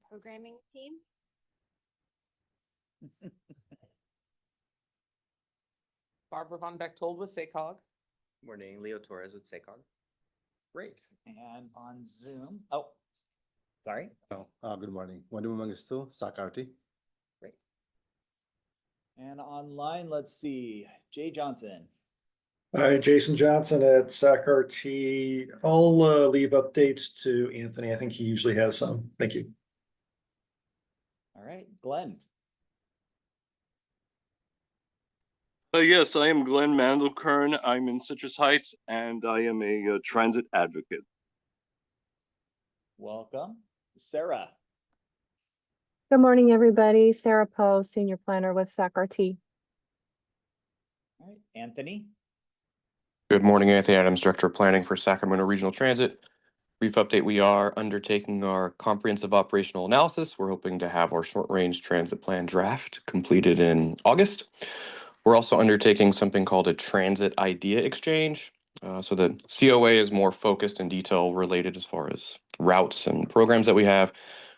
programming team. Barbara Von Bechtold with SACOG. Morning, Leo Torres with SACOG. Great. And on Zoom, oh, sorry. Good morning. Wanda Mangistu, SACRT. Great. And online, let's see, Jay Johnson. Hi, Jason Johnson at SACRT. I'll leave updates to Anthony. I think he usually has some. Thank you. All right, Glenn. Yes, I am Glenn Mandelkern. I'm in Citrus Heights and I am a transit advocate. Welcome. Sarah. Good morning, everybody. Sarah Poe, Senior Planner with SACRT. All right, Anthony. Good morning, Anthony Adams, Director of Planning for Sacramento Regional Transit. Brief update, we are undertaking our comprehensive operational analysis. We're hoping to have our short-range transit plan draft completed in August. We're also undertaking something called a transit idea exchange. So the COA is more focused and detail related as far as routes and programs that we have.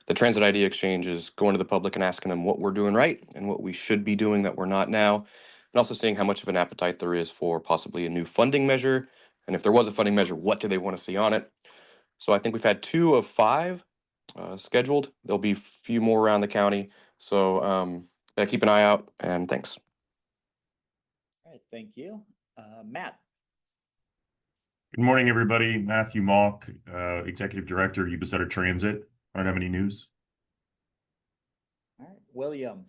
The transit idea exchange is going to the public and asking them what we're doing right and what we should be doing that we're not now. And also seeing how much of an appetite there is for possibly a new funding measure. And if there was a funding measure, what do they want to see on it? So I think we've had 2 of 5 scheduled. There'll be a few more around the county. So keep an eye out and thanks. All right, thank you. Matt. Good morning, everybody. Matthew Mock, Executive Director, Yuba Sutter Transit. I don't have any news. All right, William.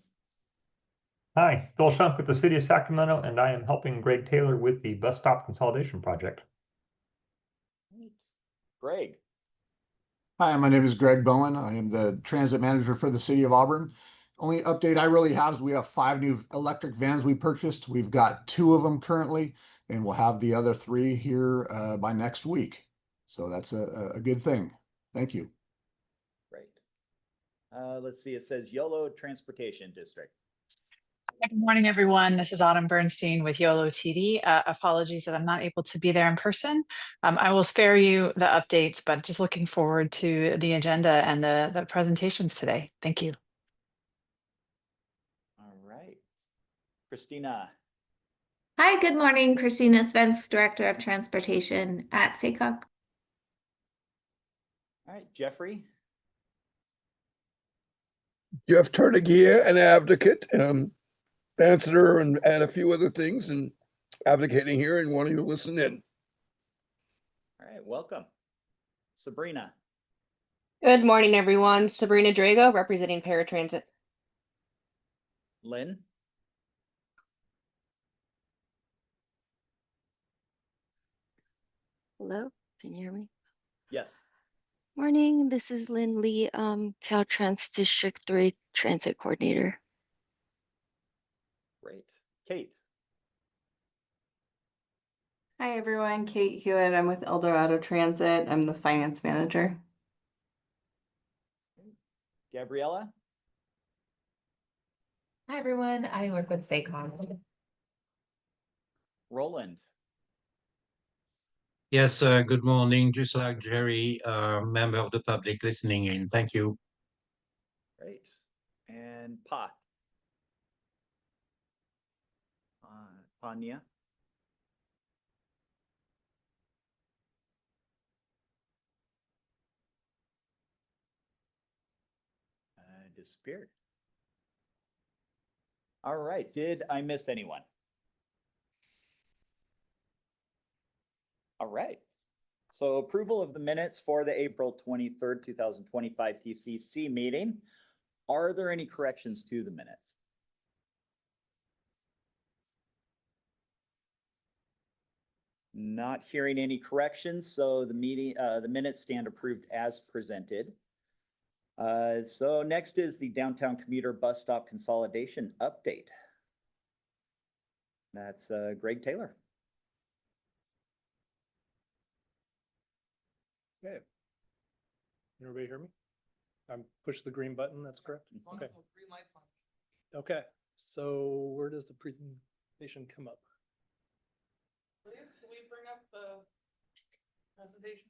Hi, Bill Shunk with the City of Sacramento, and I am helping Greg Taylor with the bus stop consolidation project. Greg. Hi, my name is Greg Bowen. I am the transit manager for the City of Auburn. Only update I really have is we have 5 new electric vans we purchased. We've got 2 of them currently, and we'll have the other 3 here by next week. So that's a good thing. Thank you. Great. Let's see, it says YOLO Transportation District. Good morning, everyone. This is Autumn Bernstein with YOLO TD. Apologies that I'm not able to be there in person. I will spare you the updates, but just looking forward to the agenda and the presentations today. Thank you. All right. Christina. Hi, good morning. Christina Spence, Director of Transportation at SACOG. All right, Jeffrey. Jeff Tartagia, an advocate, ambassador, and a few other things, and advocating here and wanting to listen in. All right, welcome. Sabrina. Good morning, everyone. Sabrina Drago, representing Paratransit. Lynn. Hello, can you hear me? Yes. Morning, this is Lynn Lee, Caltrans District 3 Transit Coordinator. Great. Kate. Hi, everyone. Kate Hewitt. I'm with Eldorado Transit. I'm the finance manager. Gabriella. Hi, everyone. I work with SACOG. Roland. Yes, good morning. Just like Jerry, member of the public listening in. Thank you. Great. And Pa. Pania. Disappeared. All right. Did I miss anyone? All right. So approval of the minutes for the April 23rd, 2025 TCC meeting. Are there any corrections to the minutes? Not hearing any corrections, so the minutes stand approved as presented. So next is the downtown commuter bus stop consolidation update. That's Greg Taylor. Okay. Can everybody hear me? Push the green button, that's correct? Okay. Okay, so where does the presentation come up? Can we bring up the presentation?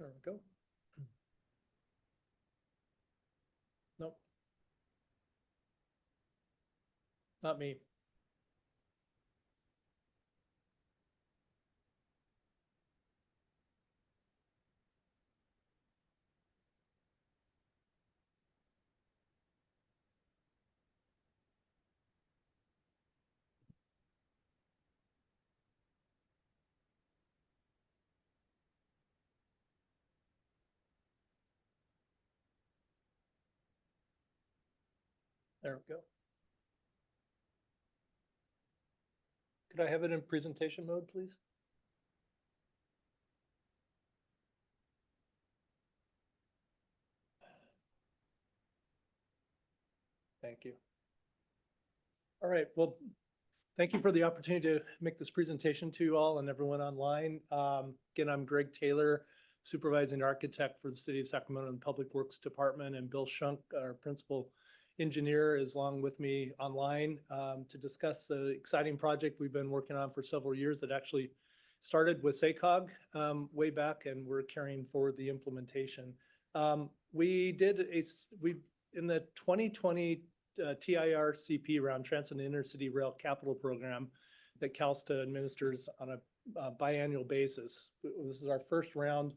There we go. Nope. Not me. There we go. Could I have it in presentation mode, please? Thank you. All right, well, thank you for the opportunity to make this presentation to you all and everyone online. Again, I'm Greg Taylor, Supervising Architect for the City of Sacramento and Public Works Department, and Bill Shunk, our Principal Engineer, is along with me online to discuss an exciting project we've been working on for several years that actually started with SACOG way back, and we're carrying forward the implementation. We in the 2020 TIRCP round, Transit and Intercity Rail Capital Program, that CalSTA administers on a biannual basis. This is our first round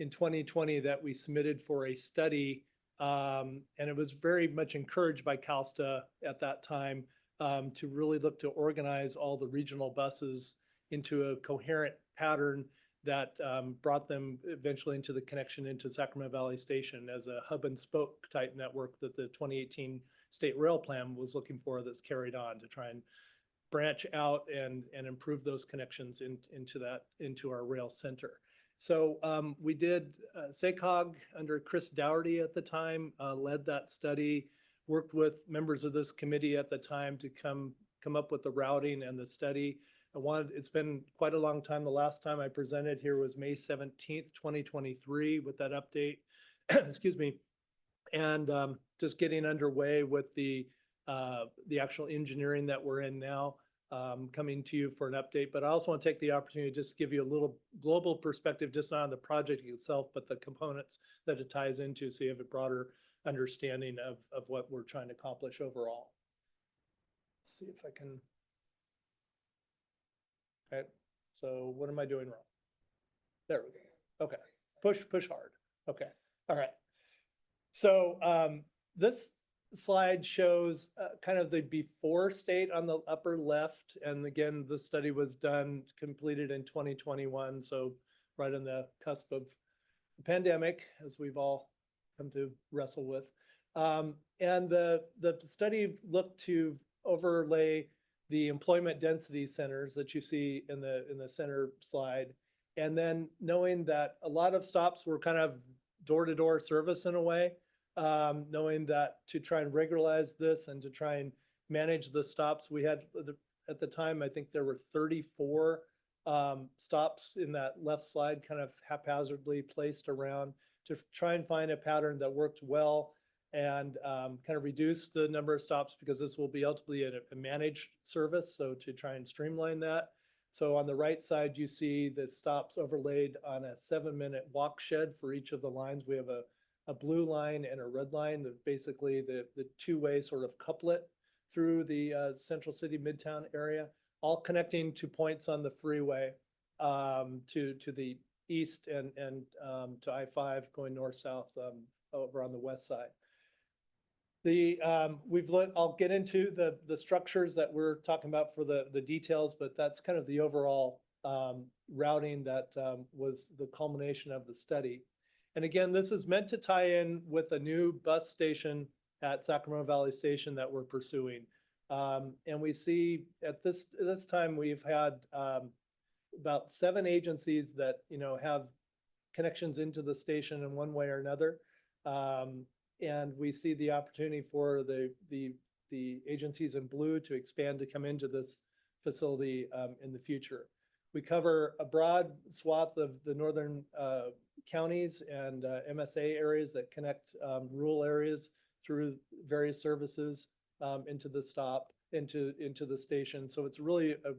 in 2020 that we submitted for a study, and it was very much encouraged by CalSTA at that time to really look to organize all the regional buses into a coherent pattern that brought them eventually into the connection into Sacramento Valley Station as a hub and spoke type network that the 2018 State Rail Plan was looking for, that's carried on to try and branch out and improve those connections into our rail center. So we did, SACOG under Chris Dougherty at the time led that study, worked with members of this committee at the time to come up with the routing and the study. It's been quite a long time. The last time I presented here was May 17th, 2023 with that update, excuse me. And just getting underway with the actual engineering that we're in now, coming to you for an update. But I also want to take the opportunity to just give you a little global perspective, just not on the project itself, but the components that it ties into, so you have a broader understanding of what we're trying to accomplish overall. Let's see if I can. Okay, so what am I doing wrong? There we go. Okay, push hard. Okay, all right. So this slide shows kind of the before state on the upper left. And again, this study was completed in 2021. So right on the cusp of the pandemic, as we've all come to wrestle with. And the study looked to overlay the employment density centers that you see in the center slide. And then knowing that a lot of stops were kind of door-to-door service in a way, knowing that to try and regularize this and to try and manage the stops, we had at the time, I think there were 34 stops in that left slide, kind of haphazardly placed around to try and find a pattern that worked well and kind of reduce the number of stops, because this will be ultimately a managed service. So to try and streamline that. So on the right side, you see the stops overlaid on a 7-minute walk shed for each of the lines. We have a blue line and a red line, that basically the two-way sort of couplet through the Central City Midtown area, all connecting to points on the freeway to the east and to I-5 going north-south over on the west side. I'll get into the structures that we're talking about for the details, but that's kind of the overall routing that was the culmination of the study. And again, this is meant to tie in with a new bus station at Sacramento Valley Station that we're pursuing. And we see at this time, we've had about 7 agencies that, have connections into the station in one way or another. And we see the opportunity for the agencies in blue to expand to come into this facility in the future. We cover a broad swath of the northern counties and MSA areas that connect rural areas through various services into the the station. So it's really a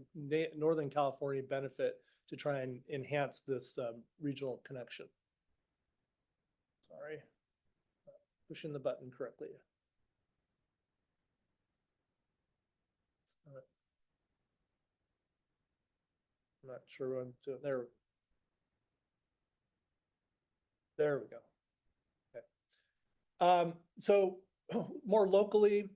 Northern California benefit to try and enhance this regional connection. Sorry. Pushing the button correctly. I'm not sure what I'm doing. There we go. Okay. So more locally,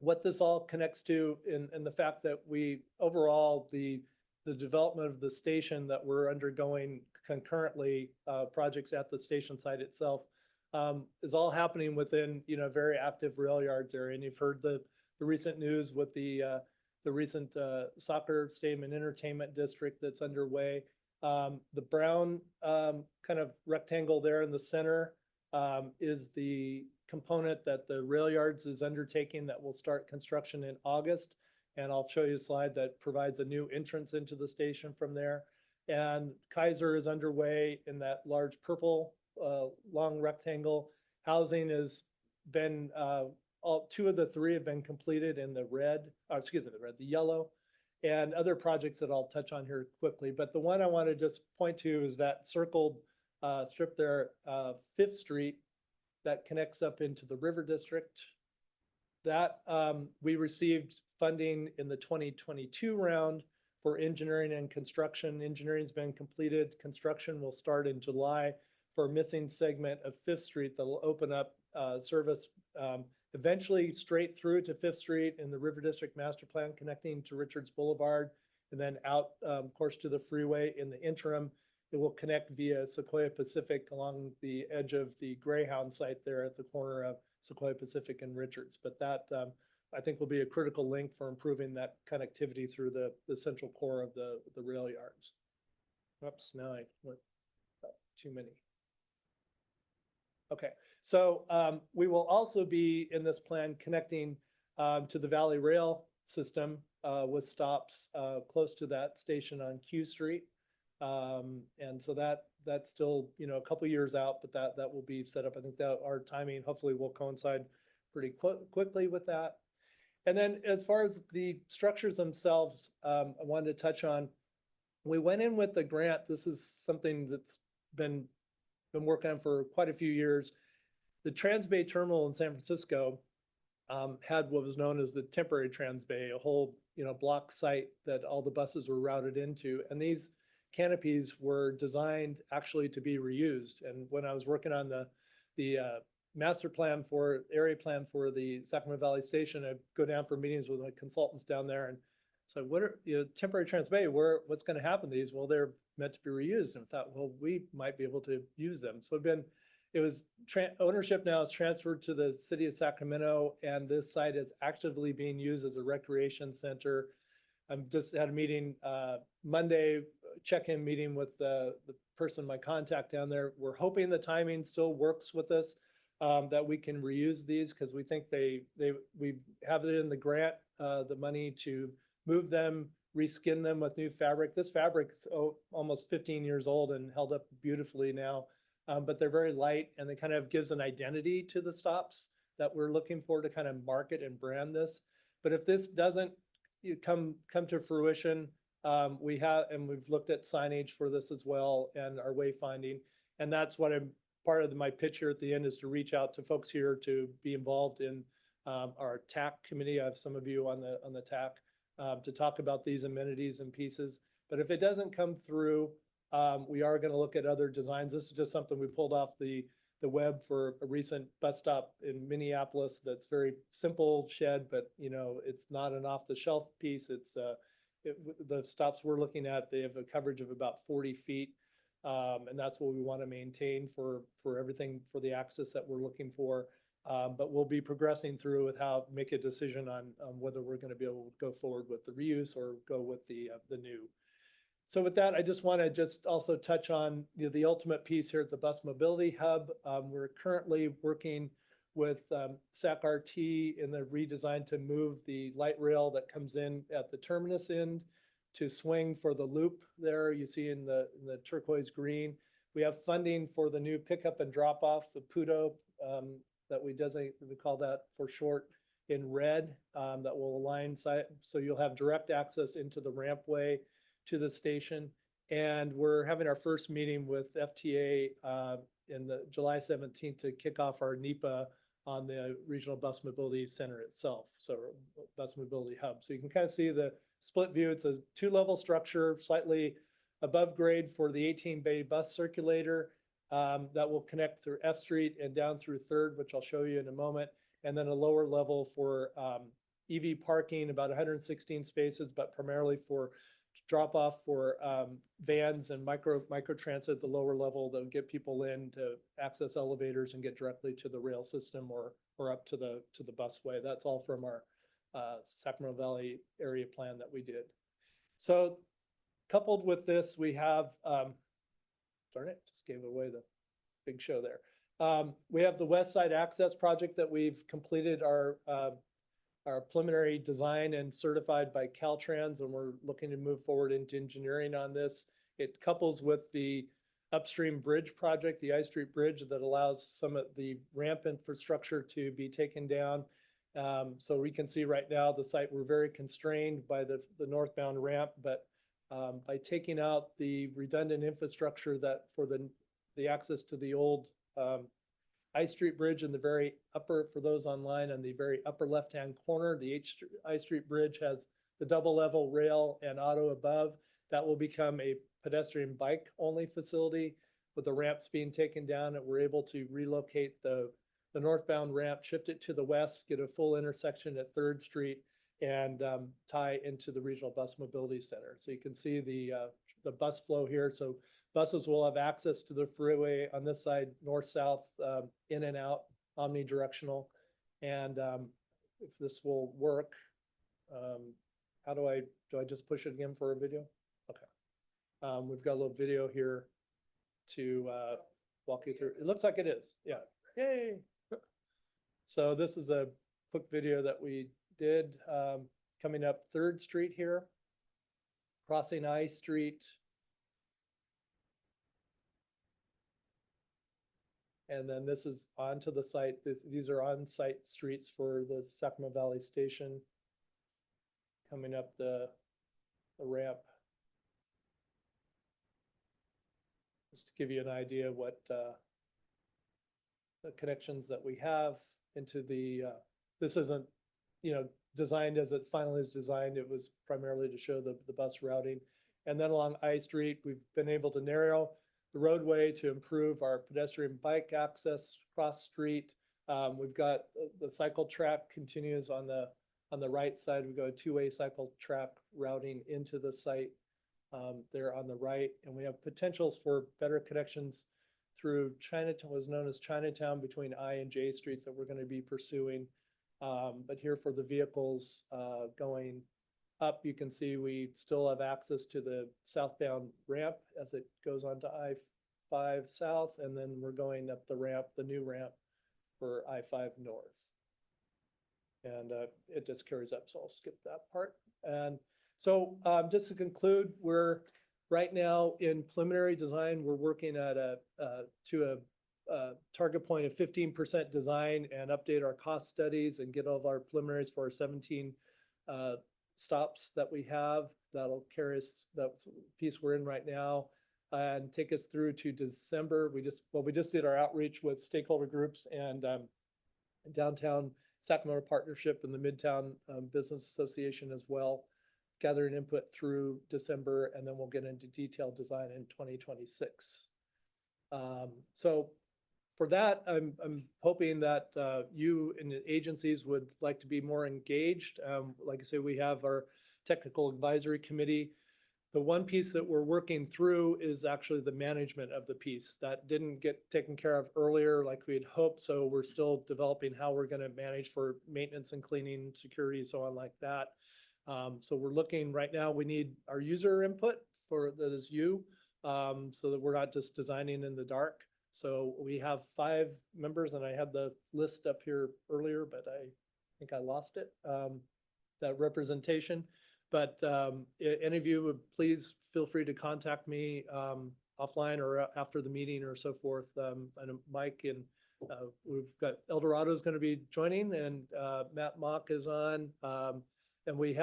what this all connects to in the fact that we overall the development of the station that we're undergoing concurrently, projects at the station site itself, is all happening within, a very active rail yards area. And you've heard the recent news with the recent soccer stadium and entertainment district that's underway. The brown kind of rectangle there in the center is the component that the rail yards is undertaking that will start construction in August. And I'll show you a slide that provides a new entrance into the station from there. And Kaiser is underway in that large purple long rectangle. Housing has been, two of the three have been completed in the red, the yellow, and other projects that I'll touch on here quickly. But the one I want to just point to is that circled strip there, 5th Street, that connects up into the River District. That we received funding in the 2022 round for engineering and construction. Engineering's been completed. Construction will start in July for a missing segment of 5th Street that will open up service eventually straight through to 5th Street in the River District Master Plan, connecting to Richards Boulevard, and then out, of course, to the freeway. In the interim, it will connect via Sequoia Pacific along the edge of the Greyhound site there at the corner of Sequoia Pacific and Richards. But that, I think, will be a critical link for improving that connectivity through the central core of the rail yards. Oops, now I went too many. Okay, so we will also be in this plan connecting to the Valley Rail system with stops close to that station on Q Street. And so that's still, a couple years out, but that will be set up. I think that our timing hopefully will coincide pretty quickly with that. And then as far as the structures themselves, I wanted to touch on, we went in with the grant. This is something that's been working on for quite a few years. The Transbay Terminal in San Francisco had what was known as the temporary Transbay, a whole block site that all the buses were routed into. And these canopies were designed actually to be reused. And when I was working on the master plan area plan for the Sacramento Valley Station, I'd go down for meetings with my consultants down there. And so what are, temporary Transbay, what's going to happen to these? Well, they're meant to be reused. And I thought, well, we might be able to use them. So ownership now is transferred to the city of Sacramento, and this site is actively being used as a recreation center. I just had a meeting Monday, check-in meeting with the person, my contact down there. We're hoping the timing still works with us, that we can reuse these, because we think we have it in the grant, the money to move them, reskin them with new fabric. This fabric is almost 15 years old and held up beautifully now, but they're very light, and it kind of gives an identity to the stops that we're looking for to kind of market and brand this. But if this doesn't come to fruition, we've looked at signage for this as well and our wayfinding, and that's what part of my pitch here at the end is to reach out to folks here to be involved in our TAC committee. I have some of you on the TAC to talk about these amenities and pieces. But if it doesn't come through, we are going to look at other designs. This is just something we pulled off the web for a recent bus stop in Minneapolis that's very simple shed, but it's not an off-the-shelf piece. It's the stops we're looking at, they have a coverage of about 40 feet. And that's what we want to maintain for everything, for the access that we're looking for. But we'll be progressing through with make a decision on whether we're going to be able to go forward with the reuse or go with the new. So with that, I just want to also touch on the ultimate piece here at the Bus Mobility Hub. We're currently working with SAC-RT in the redesign to move the light rail that comes in at the terminus end to swing for the loop there you see in the turquoise green. We have funding for the new pickup and drop off, the PUDO, that we call that for short, in red, that will align site. So you'll have direct access into the rampway to the station. And we're having our first meeting with FTA in the July 17th to kick off our NEPA on the Regional Bus Mobility Center itself, so Bus Mobility Hub. So you can kind of see the split view. It's a 2-level structure, slightly above grade for the 18-bay bus circulator that will connect through F Street and down through 3rd, which I'll show you in a moment, and then a lower level for EV parking, about 116 spaces, but primarily for drop off for vans and micro transit, the lower level that will get people in to access elevators and get directly to the rail system or up to the busway. That's all from our Sacramento Valley area plan that we did. So coupled with this, we have, darn it, just gave away the big show there. We have the West Side Access project that we've completed our preliminary design and certified by Caltrans, and we're looking to move forward into engineering on this. It couples with the upstream bridge project, the I Street Bridge, that allows some of the ramp infrastructure to be taken down. So we can see right now the site, we're very constrained by the northbound ramp, but by taking out the redundant infrastructure that for the access to the old I Street Bridge in the very upper, for those online, on the very upper left-hand corner, the I Street Bridge has the double level rail and auto above. That will become a pedestrian bike only facility with the ramps being taken down, and we're able to relocate the northbound ramp, shift it to the west, get a full intersection at 3rd Street, and tie into the Regional Bus Mobility Center. So you can see the bus flow here. So buses will have access to the freeway on this side, north-south, in and out, omnidirectional. And if this will work, how do I just push it again for a video? Okay. We've got a little video here to walk you through. It looks like it is. Yeah. Yay. So this is a quick video that we did coming up 3rd Street here, crossing I Street. And then this is onto the site. These are on-site streets for the Sacramento Valley Station. Coming up the ramp. Just to give you an idea of what the connections that we have into the, this isn't, designed as it finally is designed. It was primarily to show the bus routing. And then along I Street, we've been able to narrow the roadway to improve our pedestrian bike access cross street. We've got the cycle track continues on the right side. We've got a 2-way cycle track routing into the site there on the right. And we have potentials for better connections through Chinatown, was known as Chinatown, between I and J Street, that we're going to be pursuing. But here for the vehicles going up, you can see we still have access to the southbound ramp as it goes onto I-5 South, and then we're going up the ramp, the new ramp for I-5 North. And it just carries up, so I'll skip that part. And so just to conclude, we're right now in preliminary design. We're working at to a target point of 15% design and update our cost studies and get all of our preliminaries for our 17 stops that we have. That'll carry us, that piece we're in right now, and take us through to December. We just did our outreach with stakeholder groups and Downtown Sacramento Partnership and the Midtown Business Association as well, gathering input through December, and then we'll get into detailed design in 2026. So for that, I'm hoping that you and the agencies would like to be more engaged. Like I say, we have our technical advisory committee. The one piece that we're working through is actually the management of the piece that didn't get taken care of earlier like we had hoped. So we're still developing how we're going to manage for maintenance and cleaning, security, so on like that. So we're looking right now, we need our user input for that is you, so that we're not just designing in the dark. So we have 5 members, and I had the list up here earlier, but I think I lost it, that representation. But any of you would please feel free to contact me offline or after the meeting or so forth. And Mike, and we've got Eldorado is going to be joining, and Matt Mock is on. And we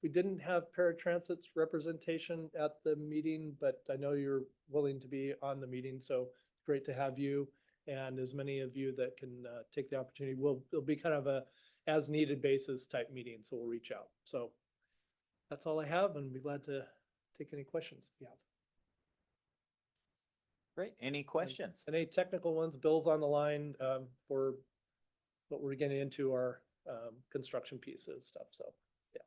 didn't have Paratransit's representation at the meeting, but I know you're willing to be on the meeting. So great to have you and as many of you that can take the opportunity. It'll be kind of a as needed basis type meeting, so we'll reach out. So that's all I have, and be glad to take any questions if you have. Great. Any questions? And any technical ones, Bill's on the line for what we're getting into our construction pieces stuff. So yeah.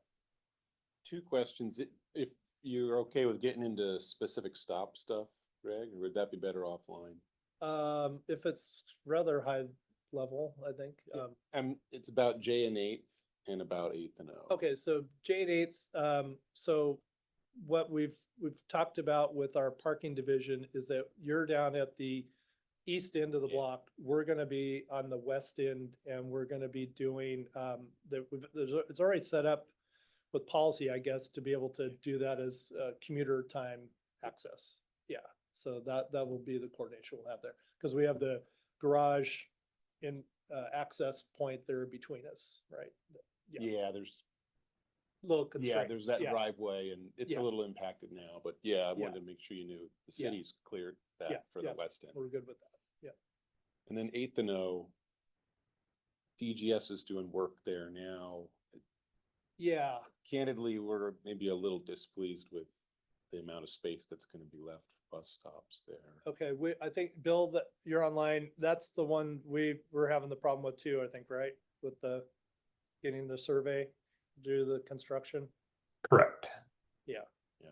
Two questions. If you're okay with getting into specific stop stuff, Greg, or would that be better offline? If it's rather high level, I think. It's about J and 8th and about 8th and O. Okay, so J and 8th, so what we've talked about with our parking division is that you're down at the east end of the block. We're gonna be on the west end, and we're gonna be doing, it's already set up with policy, I guess, to be able to do that as commuter time access. Yeah, so that will be the coordination we'll have there, because we have the garage in access point there between us, right? Yeah, there's Little there's that constraints, yeah. driveway, and it's Yeah. a little impacted now, but yeah, I Yeah. wanted to make sure you knew the Yeah. city's cleared Yeah, that for yeah. the west end. We're good with that, yeah. And then 8th and O, DGS is doing work there now. Yeah, Candidly, we're maybe a little displeased with the amount of space that's gonna be left for bus stops there. okay, I think, Bill, that you're online, that's the one we're having the problem with too, I think, right? With the getting the survey, do the construction, Correct. yeah. Yeah.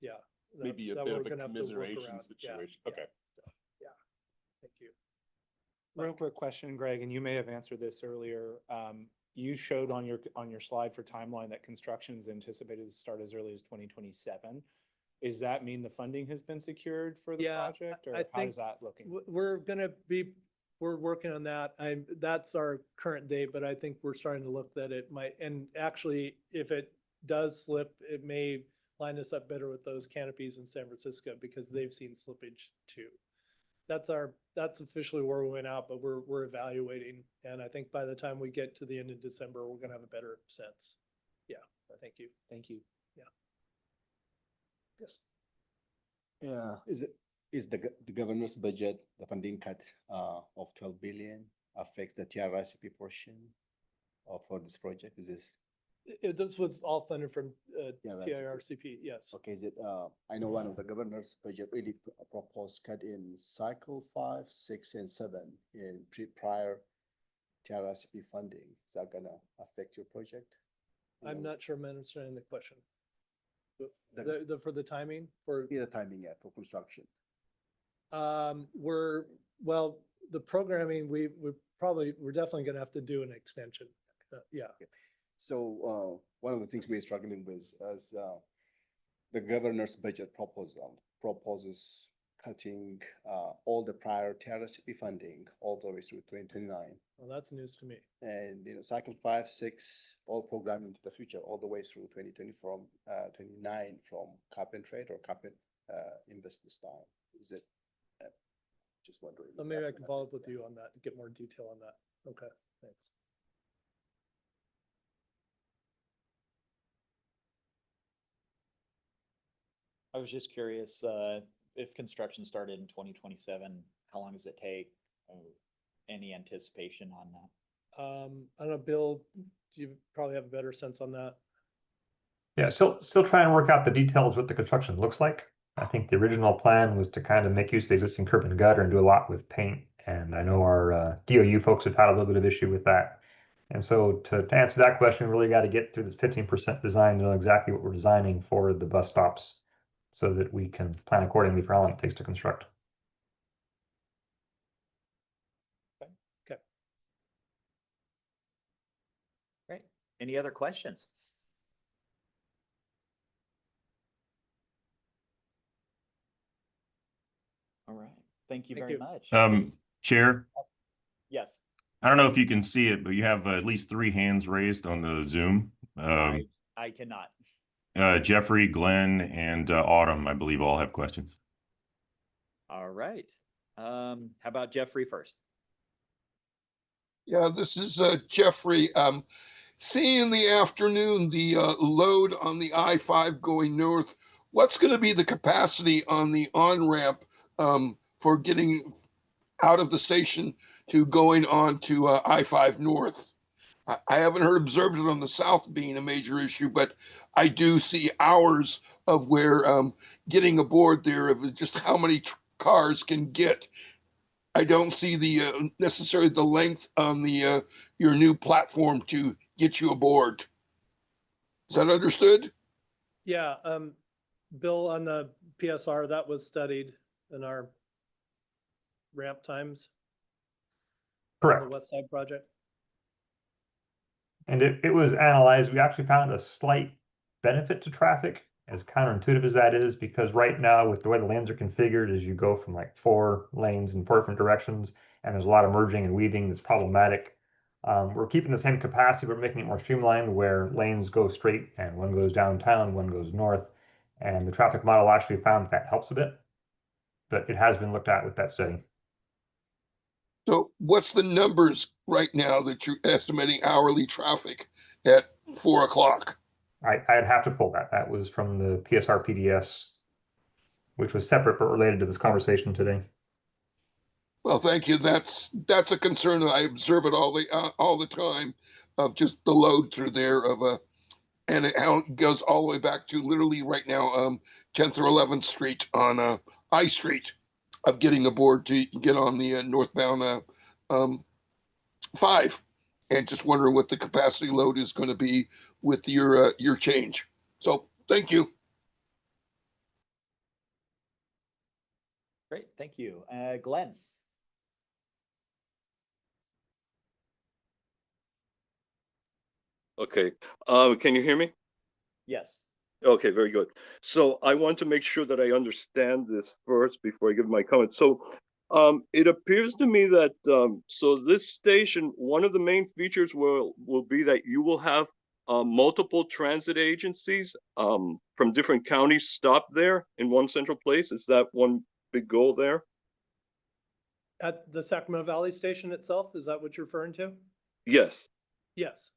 Yeah. that- Maybe a that bit we're of a gonna have to work commiseration around. Yeah, situation. yeah, Okay. yeah, thank you. Real quick question, Greg, and you may have answered this earlier. You showed on your slide for timeline that construction is anticipated to start as early as 2027. Does that mean the funding has been secured for the Yeah, project, or I how think is that looking? We're working on that. That's our current date, but I think we're starting to look that it might, and actually, if it does slip, it may line us up better with those canopies in San Francisco, because they've seen slippage too. That's officially where we went out, but we're evaluating, and I think by the time we get to the end of December, we're gonna have a better sense. Yeah, thank you. Thank you. Yeah. Yes. Yeah, is the governor's budget, the funding cut of 12 billion affects the TRICP portion for this project? Is this? This was all funded from TRICP. TIRCP, yes. Okay, is it, I know one of the governor's budget really proposed cut in cycle 5, 6, and 7 in prior TRICP funding. Is that gonna affect your project? I'm not sure I'm understanding the question. The- For the timing, for, Yeah, the timing, yeah, for construction. well, the programming, we're definitely gonna have to do an extension. Yeah, So one of the things we're struggling with is the governor's budget proposal proposes cutting all the prior TRICP funding all the way through 2029. well, that's news to me. And, cycle 5, 6, all programmed into the future, all the way through 2029 from cap and trade or cap and invest this time. Is it, just wondering. So if maybe I that's can gonna follow up affect with you on that to get more detail on that. Okay, thanks. I was just curious, if construction started in 2027, how long does it take? Any anticipation on that? I don't know, Bill, you probably have a better sense on that. Yeah, still trying to work out the details what the construction looks like. I think the original plan was to kind of make use of the existing curb and gutter and do a lot with paint. And I know our DOU folks have had a little bit of issue with that. And so to answer that question, we really got to get through this 15% design to know exactly what we're designing for the bus stops so that we can plan accordingly for how long it takes to construct. Okay. Great. Any other questions? All right. Thank you very much. Chair, Yes. I don't know if you can see it, but you have at least 3 hands raised on the Zoom. I cannot. Jeffrey, Glenn, and Autumn, I believe all have questions. All right. How about Jeffrey first? Yeah, this is Jeffrey. Seeing in the afternoon the load on the I-5 going north, what's going to be the capacity on the on-ramp for getting out of the station to going on to I-5 North. I haven't observed it on the south being a major issue, but I do see hours of where getting aboard there of just how many cars can get. I don't see the necessarily the length on the your new platform to get you aboard. Is that understood? Yeah, Bill, on the PSR, that was studied in our ramp times. on Correct. The West Side project. And it was analyzed. We actually found a slight benefit to traffic, as counterintuitive as that is, because right now with the way the lanes are configured, as you go from like 4 lanes in 4 different directions, and there's a lot of merging and weaving that's problematic. We're keeping the same capacity, but making it more streamlined where lanes go straight and one goes downtown, one goes north. And the traffic model actually found that helps a bit, but it has been looked at with that study. So what's the numbers right now that you're estimating hourly traffic at 4 o'clock? I'd have to pull that. That was from the PSR PDS, which was separate but related to this conversation today. Well, thank you. That's a concern that I observe it all the time, of just the load through there of and how it goes all the way back to literally right now 10th or 11th Street on I Street, of getting aboard to get on the northbound 5, and just wondering what the capacity load is going to be with your change. So thank you. Great, thank you. Glenn? Okay, can you hear me? Yes. Okay, very good. So I want to make sure that I understand this first before I give my comment. So it appears to me that so this station, one of the main features will be that you will have multiple transit agencies from different counties stop there in one central place. Is that one big goal there? At the Sacramento Valley Station itself, is that what you're referring to? Yes. Yes.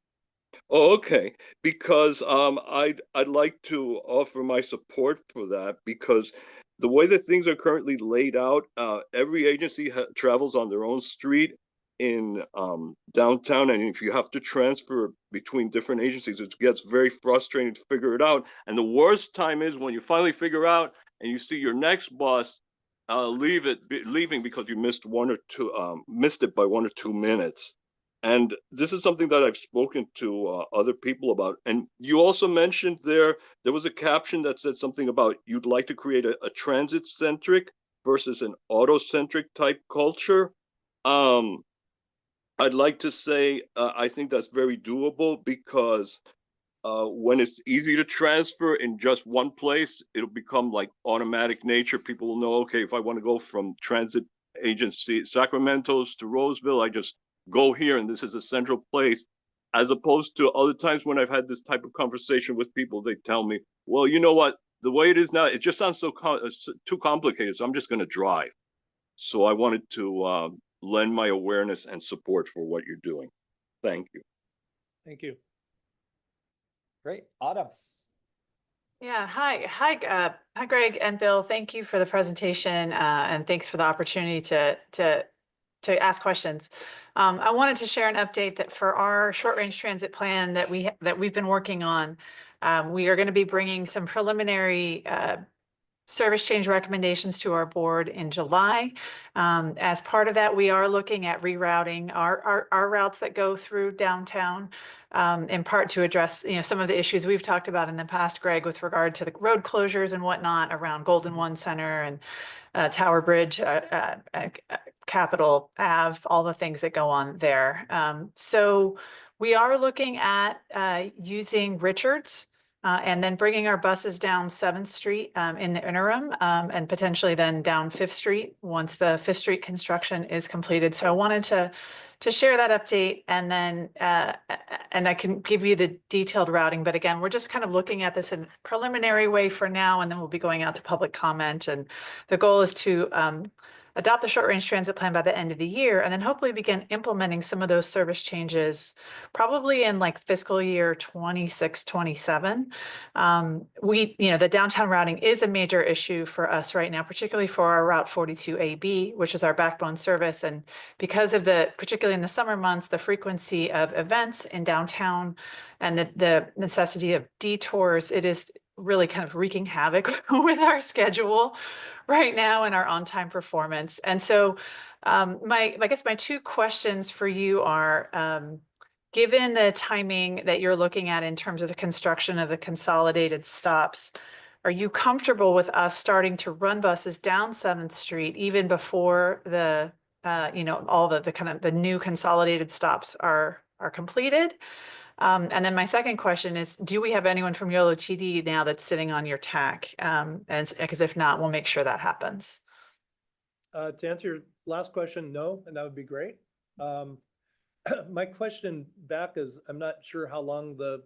Oh, okay. Because I'd like to offer my support for that, because the way that things are currently laid out, every agency travels on their own street in downtown, and if you have to transfer between different agencies, it gets very frustrating to figure it out. And the worst time is when you finally figure out and you see your next bus leaving because you missed missed it by 1 or 2 minutes. And this is something that I've spoken to other people about. And you also mentioned there was a caption that said something about you'd like to create a transit-centric versus an auto-centric type culture. I'd like to say I think that's very doable, because when it's easy to transfer in just one place, it'll become like automatic nature. People will know, okay, if I want to go from transit agency Sacramento's to Roseville, I just go here and this is a central place, as opposed to other times when I've had this type of conversation with people, they tell me, well, you know what, the way it is now, it just sounds so too complicated, so I'm just going to drive. So I wanted to lend my awareness and support for what you're doing. Thank you. Thank you. Great. Autumn? Yeah, hi, Greg and Bill. Thank you for the presentation, and thanks for the opportunity to ask questions. I wanted to share an update that for our short-range transit plan that we've been working on, we are going to be bringing some preliminary service change recommendations to our board in July. As part of that, we are looking at rerouting our routes that go through downtown, in part to address some of the issues we've talked about in the past, Greg, with regard to the road closures and whatnot around Golden One Center and Tower Bridge, Capitol Ave, all the things that go on there. So we are looking at using Richards, and then bringing our buses down 7th Street in the interim, and potentially then down 5th Street once the 5th Street construction is completed. So I wanted to share that update, and then and I can give you the detailed routing. But again, we're just kind of looking at this in a preliminary way for now, and then we'll be going out to public comment. And the goal is to adopt the short range transit plan by the end of the year, and then hopefully begin implementing some of those service changes probably in like fiscal year 26, 27. The downtown routing is a major issue for us right now, particularly for our Route 42AB, which is our backbone service. And because of particularly in the summer months, the frequency of events in downtown and the necessity of detours, it is really kind of wreaking havoc with our schedule right now and our on-time performance. And so I guess my two questions for you are, given the timing that you're looking at in terms of the construction of the consolidated stops, are you comfortable with us starting to run buses down 7th Street even before the, all the kind of the new consolidated stops are completed? And then my second question is, do we have anyone from YOLO TD now that's sitting on your TAC? And because if not, we'll make sure that happens. To answer your last question, no, and that would be great. My question back is, I'm not sure how long the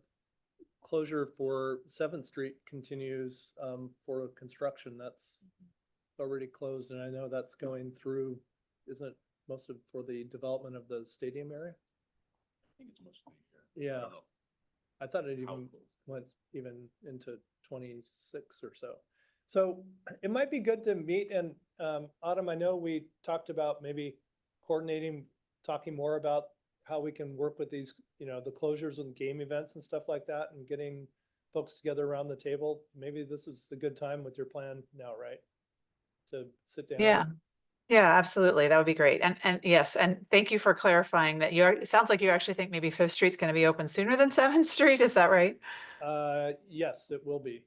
closure for 7th Street continues for construction. That's already closed, and I know that's going through, isn't most of for the development of the stadium area? I think it's mostly here. Yeah, I thought it How even close? went even into 26 or so. So it might be good to meet, and Autumn, I know we talked about maybe coordinating, talking more about how we can work with these, the closures and game events and stuff like that, and getting folks together around the table. Maybe this is the good time with your plan now, right? To sit down. Yeah. Yeah, absolutely. That would be great. And yes, and thank you for clarifying that it sounds like you actually think maybe 5th Street's going to be open sooner than 7th Street. Is that right? Yes, it will be.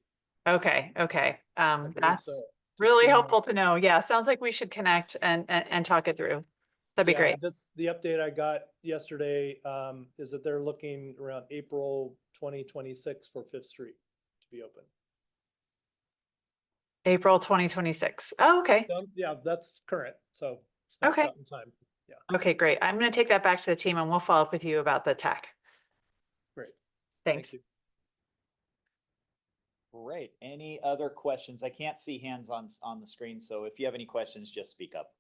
Okay. That's so. really Just helpful to know. Yeah, sounds like we should connect and talk it through. That'd be Yeah, great. just the update I got yesterday is that they're looking around April 2026 for 5th Street to be open. April 2026. Oh, okay. So, yeah, that's current. So it's not Okay. in time. Yeah, Okay, great. I'm going to take that back to the team and we'll follow up with you about the TAC. great. Thanks. Thank you. Great. Any other questions? I can't see hands on the screen, so if you have any questions, just speak up.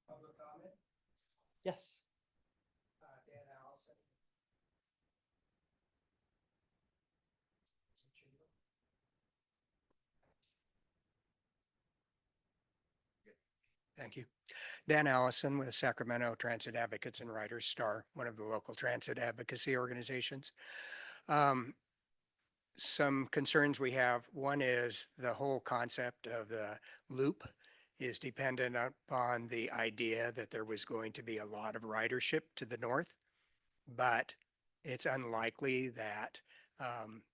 Public comment? Yes. Dan Allison. Thank you. Dan Allison with Sacramento Transit Advocates and Riders Star, one of the local transit advocacy organizations. Some concerns we have. One is the whole concept of the loop is dependent upon the idea that there was going to be a lot of ridership to the north, but it's unlikely that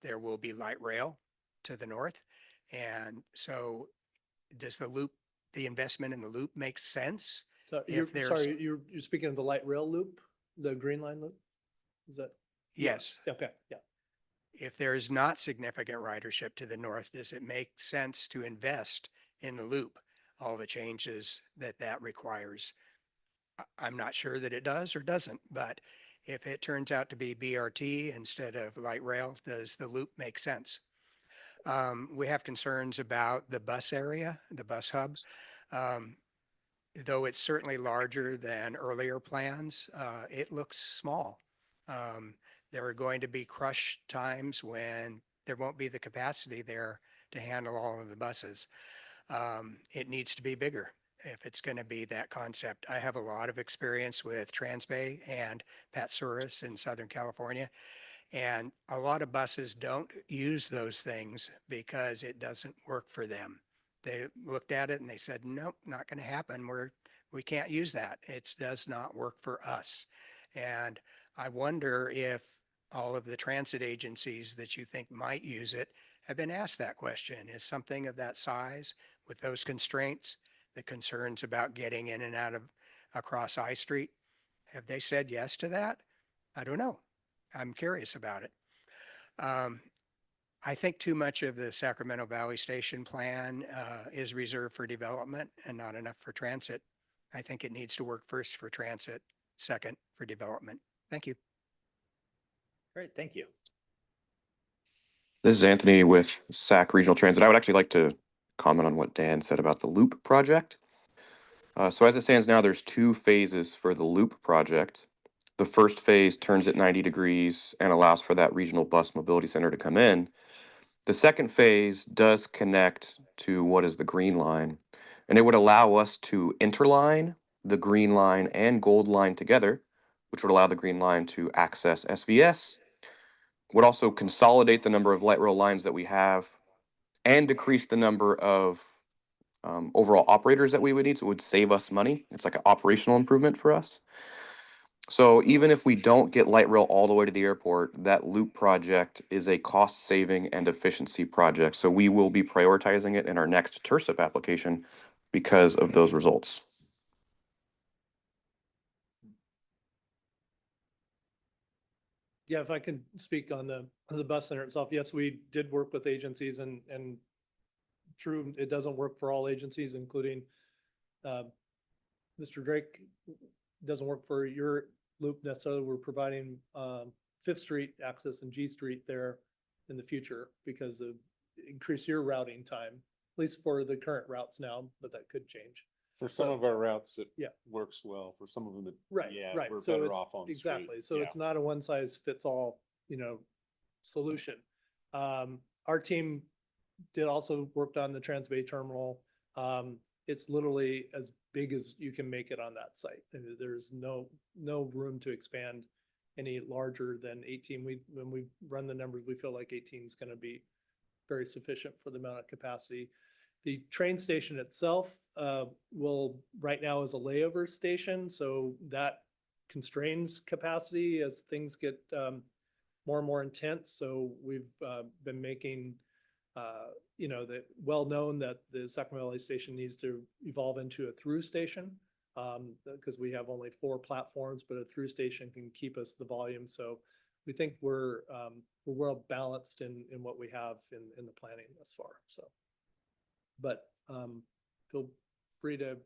there will be light rail to the north. And so does the investment in the loop make sense? So If there's- sorry, you're speaking of the light rail loop, the Green Line loop? Is that? Yes. Okay, yeah. If there is not significant ridership to the north, does it make sense to invest in the loop? All the changes that requires. I'm not sure that it does or doesn't, but if it turns out to be BRT instead of light rail, does the loop make sense? We have concerns about the bus area, the bus hubs. Though it's certainly larger than earlier plans, it looks small. There are going to be crush times when there won't be the capacity there to handle all of the buses. It needs to be bigger if it's going to be that concept. I have a lot of experience with Transbay and Pat Souris in Southern California, and a lot of buses don't use those things because it doesn't work for them. They looked at it and they said, nope, not going to happen. We can't use that. It does not work for us. And I wonder if all of the transit agencies that you think might use it have been asked that question. Is something of that size with those constraints, the concerns about getting in and out of across I Street, have they said yes to that? I don't know. I'm curious about it. I think too much of the Sacramento Valley Station plan is reserved for development and not enough for transit. I think it needs to work first for transit, second for development. Thank you. Great, thank you. This is Anthony with SAC Regional Transit. I would actually like to comment on what Dan said about the Loop project. So as it stands now, there's 2 phases for the Loop project. The first phase turns at 90 degrees and allows for that regional bus mobility center to come in. The second phase does connect to what is the Green Line, and it would allow us to interline the Green Line and Gold Line together, which would allow the Green Line to access SVS, would also consolidate the number of light rail lines that we have and decrease the number of overall operators that we would need. So it would save us money. It's like an operational improvement for us. So even if we don't get light rail all the way to the airport, that Loop project is a cost saving and efficiency project. So we will be prioritizing it in our next TIRSIP application because of those results. Yeah, if I can speak on the bus center itself, yes, we did work with agencies and true, it doesn't work for all agencies, including Mr. Drake doesn't work for your loop necessarily. We're providing 5th Street access and G Street there in the future because of increase your routing time, at least for the current routes now, but that could change. For some of our routes, it Yeah. works well. For some of them, Right, yeah, right. we're So better it's- off on street. exactly. So Yeah. it's not a one size fits all, solution. Our team did also worked on the Transbay terminal. It's literally as big as you can make it on that site. And there's no room to expand any larger than 18. When we run the numbers, we feel like 18 is going to be very sufficient for the amount of capacity. The train station itself will right now is a layover station, so that constrains capacity as things get more and more intense. So we've been making, that well known that the Sacramento LA station needs to evolve into a through station because we have only 4 platforms, but a through station can keep us the volume. So we think we're well balanced in what we have in the planning thus far. So, but feel free to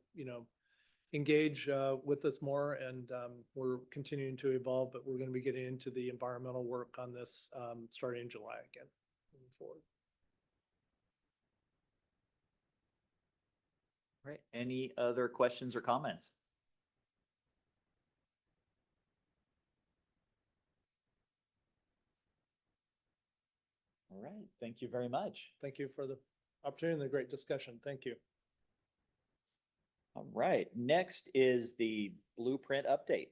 engage with us more, and we're continuing to evolve. But we're going to be getting into the environmental work on this starting in July again, moving forward. All right, any other questions or comments? All right, thank you very much. Thank you for the opportunity and the great discussion. Thank you. All right, next is the blueprint update.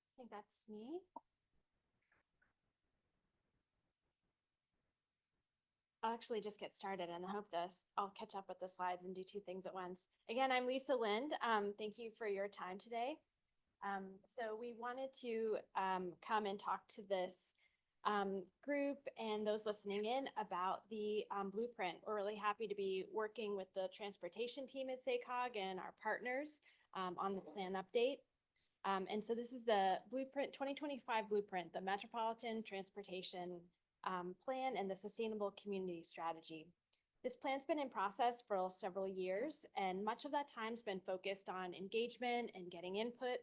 I think that's me. I'll actually just get started, and I hope I'll catch up with the slides and do 2 things at once. Again, I'm Lisa Lind. Thank you for your time today. So we wanted to come and talk to this group and those listening in about the blueprint. We're really happy to be working with the transportation team at SACOG and our partners on the plan update. And so this is the blueprint, 2025 blueprint, the Metropolitan Transportation Plan and the Sustainable Community Strategy. This plan's been in process for several years, and much of that time's been focused on engagement and getting input.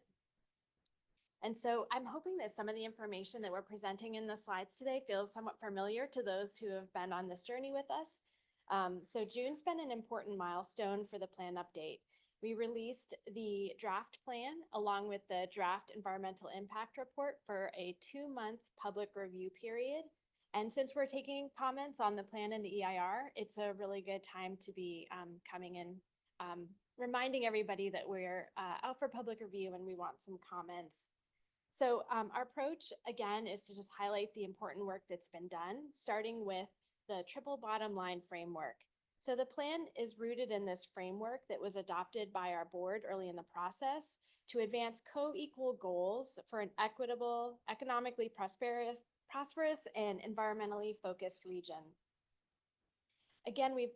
And so I'm hoping that some of the information that we're presenting in the slides today feels somewhat familiar to those who have been on this journey with us. So June's been an important milestone for the plan update. We released the draft plan along with the draft environmental impact report for a 2-month public review period. And since we're taking comments on the plan and the EIR, it's a really good time to be coming in, reminding everybody that we're out for public review and we want some comments. So our approach, again, is to just highlight the important work that's been done, starting with the triple bottom line framework. So the plan is rooted in this framework that was adopted by our board early in the process to advance co-equal goals for an equitable, economically prosperous and environmentally focused region. Again, we've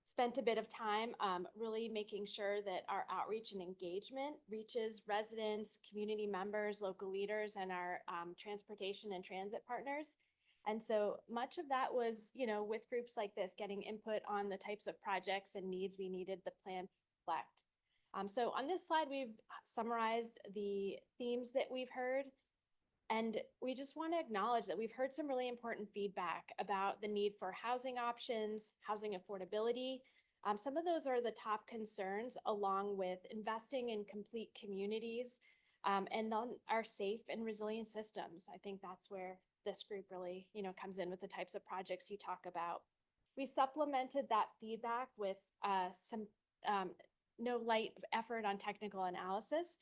spent a bit of time really making sure that our outreach and engagement reaches residents, community members, local leaders, and our transportation and transit partners. And so much of that was, with groups like this, getting input on the types of projects and needs we needed the plan to reflect. So on this slide, we've summarized the themes that we've heard. And we just want to acknowledge that we've heard some really important feedback about the need for housing options, housing affordability. Some of those are the top concerns, along with investing in complete communities and then our safe and resilient systems. I think that's where this group really, comes in with the types of projects you talk about. We supplemented that feedback with some no light effort on technical analysis.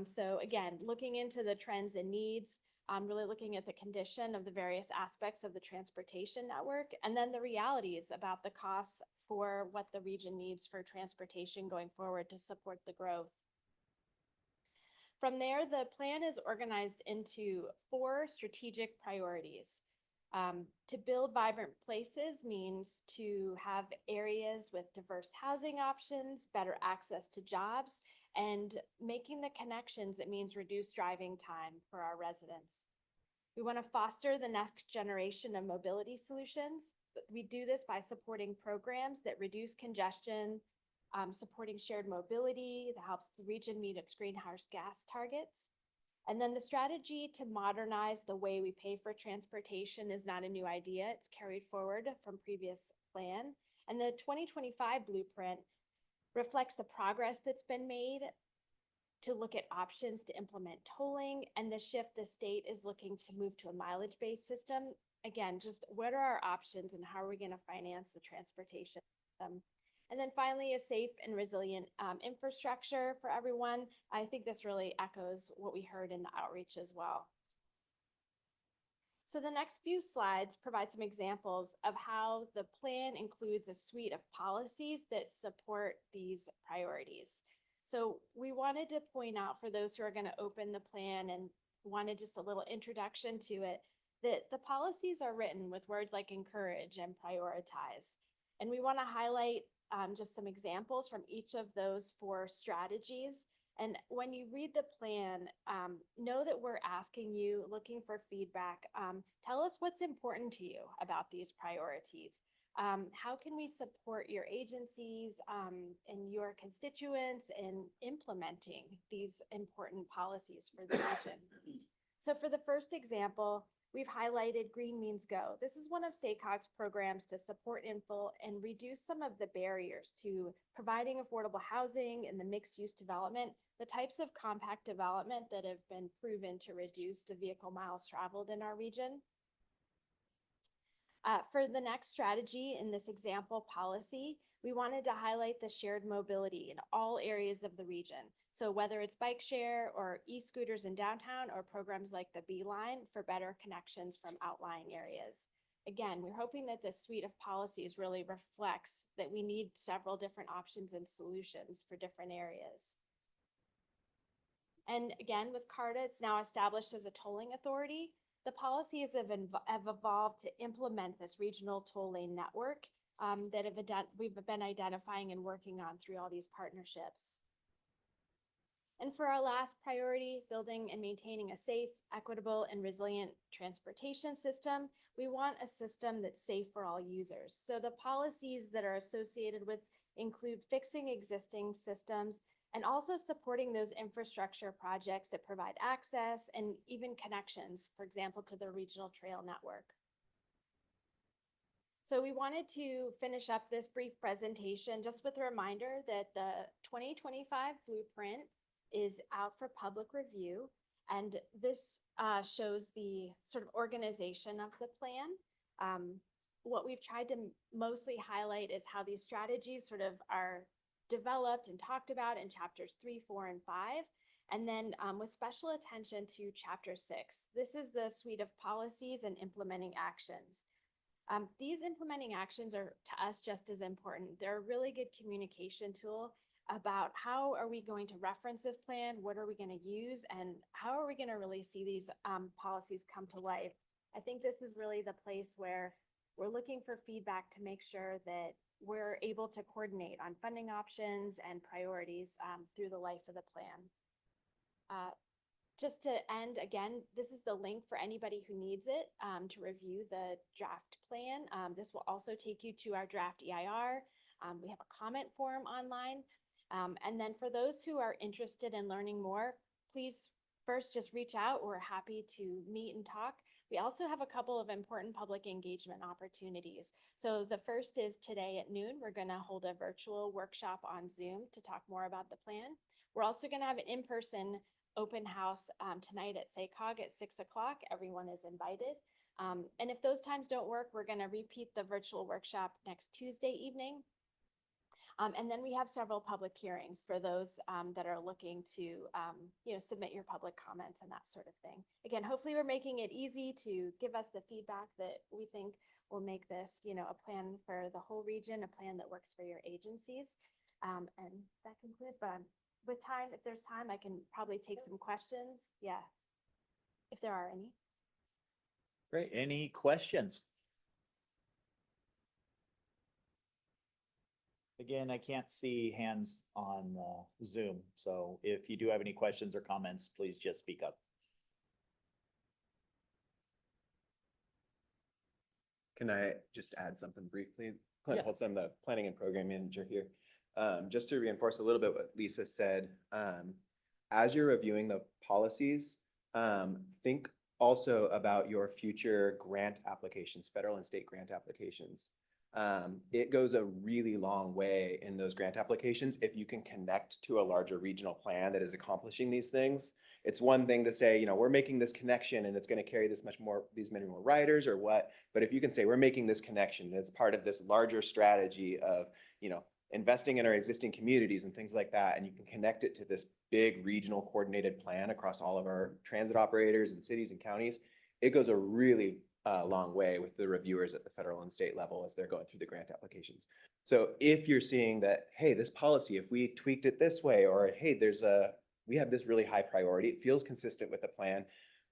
So again, looking into the trends and needs, really looking at the condition of the various aspects of the transportation network, and then the realities about the costs for what the region needs for transportation going forward to support the growth. From there, the plan is organized into 4 strategic priorities. To build vibrant places means to have areas with diverse housing options, better access to jobs, and making the connections. It means reduced driving time for our residents. We want to foster the next generation of mobility solutions. We do this by supporting programs that reduce congestion, supporting shared mobility that helps the region meet its greenhouse gas targets. And then the strategy to modernize the way we pay for transportation is not a new idea. It's carried forward from previous plan. And the 2025 blueprint reflects the progress that's been made to look at options to implement tolling and the shift the state is looking to move to a mileage-based system. Again, just what are our options and how are we going to finance the transportation system? And then finally, a safe and resilient infrastructure for everyone. I think this really echoes what we heard in the outreach as well. So the next few slides provide some examples of how the plan includes a suite of policies that support these priorities. So we wanted to point out for those who are going to open the plan and wanted just a little introduction to it, that the policies are written with words like encourage and prioritize. And we want to highlight just some examples from each of those 4 strategies. And when you read the plan, know that we're asking you, looking for feedback. Tell us what's important to you about these priorities. How can we support your agencies and your constituents in implementing these important policies for the region? So for the first example, we've highlighted Green Means Go. This is one of SACOG's programs to support infill and reduce some of the barriers to providing affordable housing in the mixed-use development, the types of compact development that have been proven to reduce the vehicle miles traveled in our region. For the next strategy in this example policy, we wanted to highlight the shared mobility in all areas of the region. So whether it's bike share or e-scooters in downtown or programs like the B-Line for better connections from outlying areas. Again, we're hoping that this suite of policies really reflects that we need several different options and solutions for different areas. And again, with CARTA, it's now established as a tolling authority. The policies have evolved to implement this regional toll lane network that we've been identifying and working on through all these partnerships. And for our last priority, building and maintaining a safe, equitable, and resilient transportation system, we want a system that's safe for all users. So the policies that are associated with include fixing existing systems and also supporting those infrastructure projects that provide access and even connections, for example, to the regional trail network. So we wanted to finish up this brief presentation just with a reminder that the 2025 blueprint is out for public review. And this shows the sort of organization of the plan. What we've tried to mostly highlight is how these strategies sort of are developed and talked about in chapters 3, 4, and 5. And then with special attention to chapter 6. This is the suite of policies and implementing actions. These implementing actions are to us just as important. They're a really good communication tool about how are we going to reference this plan, what are we going to use, and how are we going to really see these policies come to life. I think this is really the place where we're looking for feedback to make sure that we're able to coordinate on funding options and priorities through the life of the plan. Just to end, again, this is the link for anybody who needs it to review the draft plan. This will also take you to our draft EIR. We have a comment form online. And then for those who are interested in learning more, please first, just reach out. We're happy to meet and talk. We also have a couple of important public engagement opportunities. So the first is today at noon. We're going to hold a virtual workshop on Zoom to talk more about the plan. We're also going to have an in-person open house tonight at SACOG at 6 o'clock. Everyone is invited. And if those times don't work, we're going to repeat the virtual workshop next Tuesday evening. And then we have several public hearings for those that are looking to, submit your public comments and that sort of thing. Again, hopefully we're making it easy to give us the feedback that we think will make this, a plan for the whole region, a plan that works for your agencies. And that concludes, but with time, if there's time, I can probably take some questions. Yeah, if there are any. Great. Any questions? Again, I can't see hands on Zoom, so if you do have any questions or comments, please just speak up. Can I just add something briefly? Clint Yes. Holtz, I'm the planning and program manager here. Just to reinforce a little bit what Lisa said, as you're reviewing the policies, think also about your future grant applications, federal and state grant applications. It goes a really long way in those grant applications if you can connect to a larger regional plan that is accomplishing these things. It's one thing to say, we're making this connection and it's going to carry these many more riders or what, but if you can say we're making this connection, it's part of this larger strategy of, investing in our existing communities and things like that, and you can connect it to this big regional coordinated plan across all of our transit operators and cities and counties, it goes a really long way with the reviewers at the federal and state level as they're going through the grant applications. So if you're seeing that, hey, this policy, if we tweaked it this way, or hey, we have this really high priority, it feels consistent with the plan,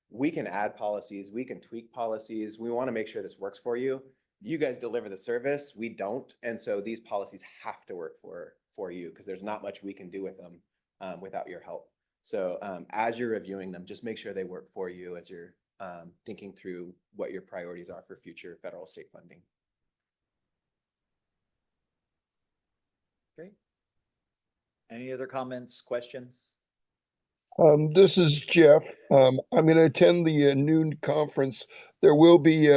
we can add policies, we can tweak policies, we want to make sure this works for you. You guys deliver the service, we don't, and so these policies have to work for you because there's not much we can do with them without your help. So as you're reviewing them, just make sure they work for you as you're thinking through what your priorities are for future federal state funding. Great. Any other comments, questions? This is Jeff. I'm going to attend the noon conference. There will be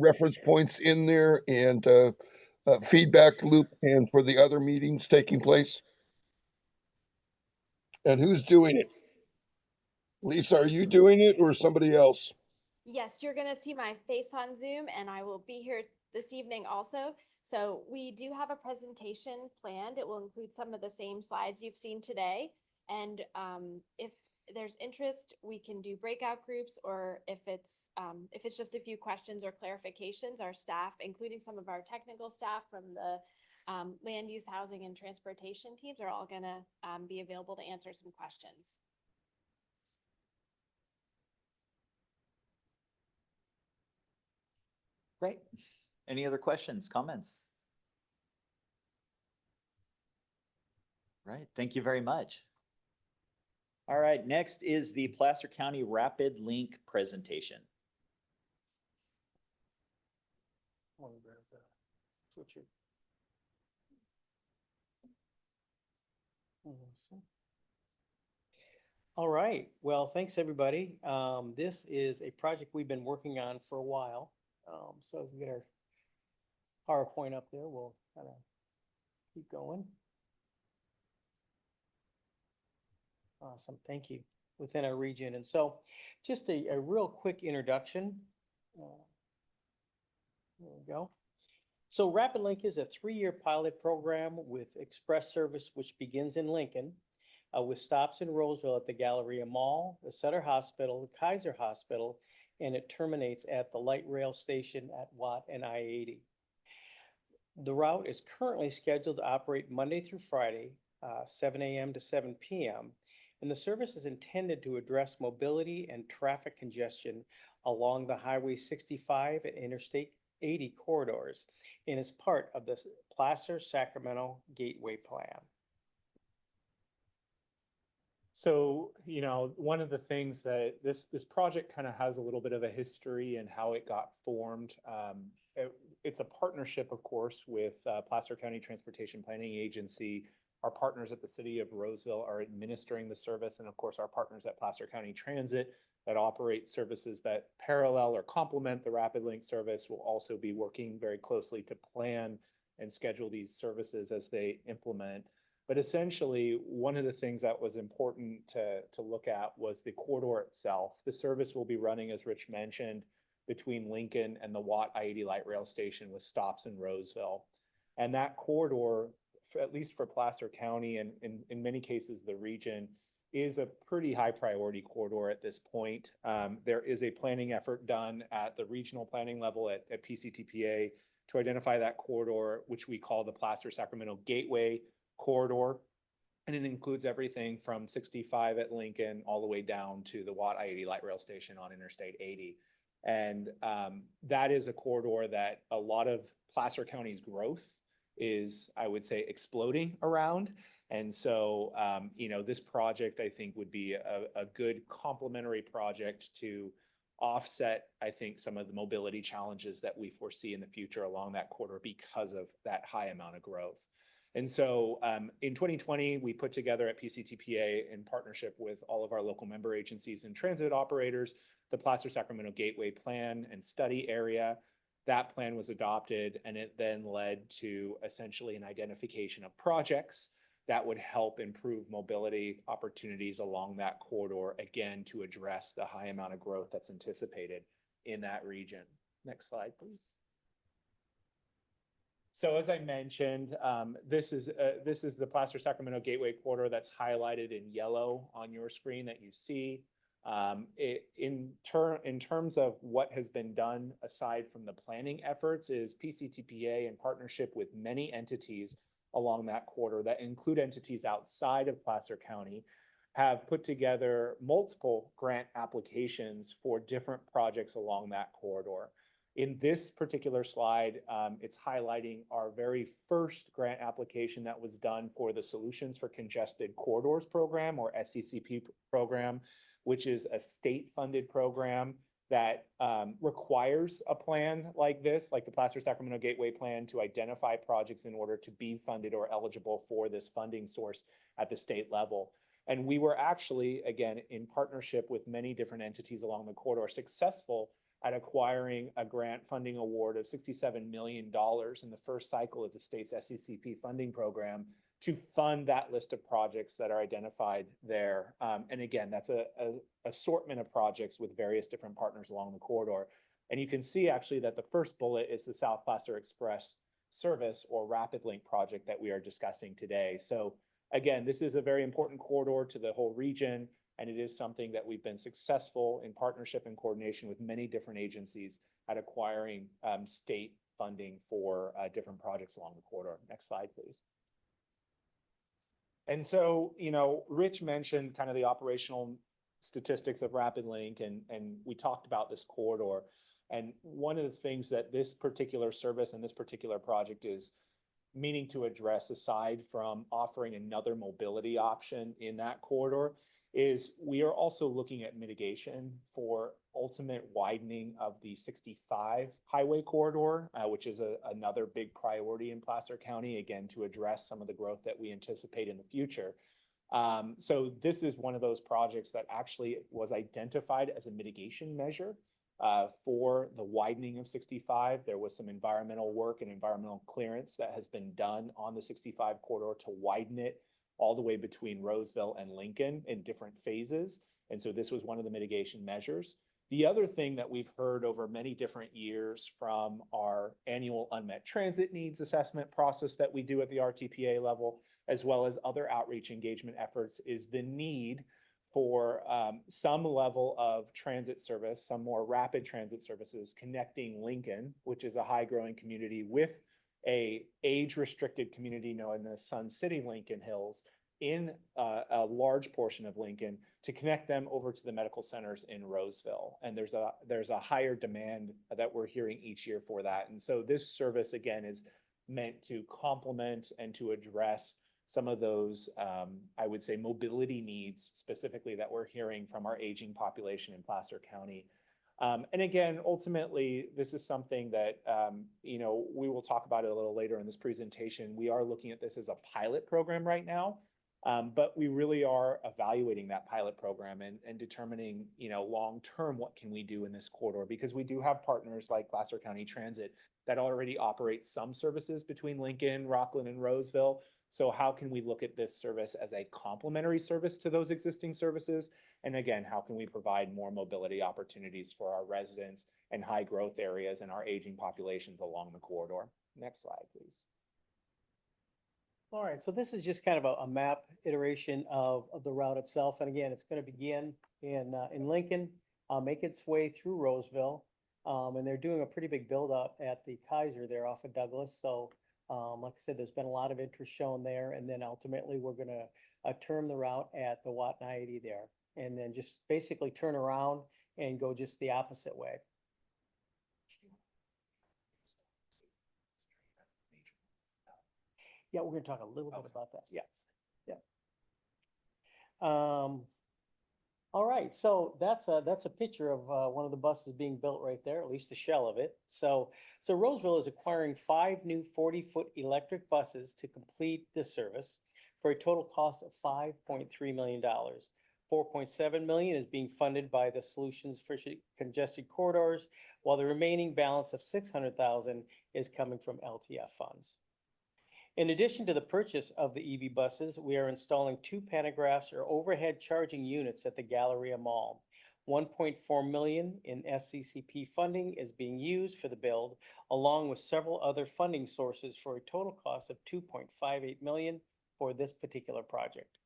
reference points in there and feedback loop and for the other meetings taking place. And who's doing it? Lisa, are you doing it or somebody else? Yes, you're going to see my face on Zoom, and I will be here this evening also. So we do have a presentation planned. It will include some of the same slides you've seen today. And if there's interest, we can do breakout groups, or if it's just a few questions or clarifications, our staff, including some of our technical staff from the land use, housing, and transportation teams, are all going to be available to answer some questions. Great. Any other questions, comments? Right. Thank you very much. All right. Next is the Placer County Rapid Link presentation. All right. Well, thanks, everybody. This is a project we've been working on for a while. So if we get our PowerPoint up there, we'll kind of keep going. Awesome. Thank you. Within our region. And so just a real quick introduction. There we go. So Rapid Link is a 3-year pilot program with express service, which begins in Lincoln with stops in Roseville at the Galleria Mall, the Sutter Hospital, the Kaiser Hospital, and it terminates at the light rail station at Watt and I-80. The route is currently scheduled to operate Monday through Friday, 7 a.m. to 7 p.m. And the service is intended to address mobility and traffic congestion along the Highway 65 and Interstate 80 corridors and is part of the Placer-Sacramento Gateway Plan. So, one of the things that this project kind of has a little bit of a history and how it got formed. It's a partnership, of course, with Placer County Transportation Planning Agency, Our partners at the city of Roseville are administering the service, and of course, our partners at Placer County Transit that operate services that parallel or complement the Rapid Link service will also be working very closely to plan and schedule these services as they implement. But essentially, one of the things that was important to look at was the corridor itself. The service will be running, as Rich mentioned, between Lincoln and the Watt I-80 light rail station with stops in Roseville. And that corridor, at least for Placer County and in many cases the region, is a pretty high priority corridor at this point. There is a planning effort done at the regional planning level at PCTPA to identify that corridor, which we call the Placer-Sacramento Gateway Corridor. And it includes everything from 65 at Lincoln all the way down to the Watt I-80 light rail station on Interstate 80. And that is a corridor that a lot of Placer County's growth is, I would say, exploding around. And so, you know, this project, I think, would be a good complementary project to offset, I think, some of the mobility challenges that we foresee in the future along that corridor because of that high amount of growth. And so in 2020, we put together at PCTPA in partnership with all of our local member agencies and transit operators, the Placer-Sacramento Gateway Plan and Study Area. That plan was adopted, and it then led to essentially an identification of projects that would help improve mobility opportunities along that corridor, again, to address the high amount of growth that's anticipated in that region. Next slide, please. So as I mentioned, this is the Placer-Sacramento Gateway Corridor that's highlighted in yellow on your screen that you see. In terms of what has been done aside from the planning efforts is PCTPA in partnership with many entities along that corridor that include entities outside of Placer County have put together multiple grant applications for different projects along that corridor. In this particular slide, it's highlighting our very first grant application that was done for the Solutions for Congested Corridors program, or SCCP program, which is a state-funded program that requires a plan like this, like the Placer-Sacramento Gateway Plan, to identify projects in order to be funded or eligible for this funding source at the state level. And we were actually, again, in partnership with many different entities along the corridor, successful at acquiring a grant funding award of $67 million in the first cycle of the state's SCCP funding program to fund that list of projects that are identified there. And again, that's a assortment of projects with various different partners along the corridor. And you can see actually that the first bullet is the South Placer Express Service, or Rapid Link project, that we are discussing today. So again, this is a very important corridor to the whole region, and it is something that we've been successful in partnership and coordination with many different agencies at acquiring state funding for different projects along the corridor. Next slide, please. And so, you know, Rich mentioned kind of the operational statistics of Rapid Link, and we talked about this corridor. And one of the things that this particular service and this particular project is meaning to address, aside from offering another mobility option in that corridor, is we are also looking at mitigation for ultimate widening of the 65 highway corridor, which is another big priority in Placer County, again, to address some of the growth that we anticipate in the future. So this is one of those projects that actually was identified as a mitigation measure for the widening of 65. There was some environmental work and environmental clearance that has been done on the 65 corridor to widen it all the way between Roseville and Lincoln in different phases. And so this was one of the mitigation measures. The other thing that we've heard over many different years from our annual unmet transit needs assessment process that we do at the RTPA level, as well as other outreach engagement efforts, is the need for some level of transit service, some more rapid transit services connecting Lincoln, which is a high growing community, with a age-restricted community known as Sun City Lincoln Hills, in a large portion of Lincoln, to connect them over to the medical centers in Roseville. And there's a higher demand that we're hearing each year for that. And so this service, again, is meant to complement and to address some of those, I would say, mobility needs specifically that we're hearing from our aging population in Placer County. And again, ultimately, this is something that, we will talk about it a little later in this presentation. We are looking at this as a pilot program right now. But we really are evaluating that pilot program and determining, long-term, what can we do in this corridor? Because we do have partners like Placer County Transit that already operate some services between Lincoln, Rockland, and Roseville. So how can we look at this service as a complementary service to those existing services? And again, how can we provide more mobility opportunities for our residents and high growth areas and our aging populations along the corridor? Next slide, please. All right, so this is just kind of a map iteration of the route itself. And again, it's going to begin in Lincoln, make its way through Roseville. And they're doing a pretty big build up at the Kaiser there off of Douglas. So like I said, there's been a lot of interest shown there. And then ultimately we're going to turn the route at the Watton I-80 there. And then just basically turn around and go just the opposite way. Yeah, we're gonna talk a little bit about that. Yeah, yeah. All right, so that's a picture of one of the buses being built right there, at least the shell of it. So Roseville is acquiring 5 new 40-foot electric buses to complete this service for a total cost of $5.3 million. $4.7 million is being funded by the Solutions for Congested Corridors, while the remaining balance of $600,000 is coming from LTF funds. In addition to the purchase of the EV buses, we are installing 2 pantographs or overhead charging units at the Galleria Mall. $1.4 million in SCCP funding is being used for the build, along with several other funding sources for a total cost of $2.58 million for this particular project.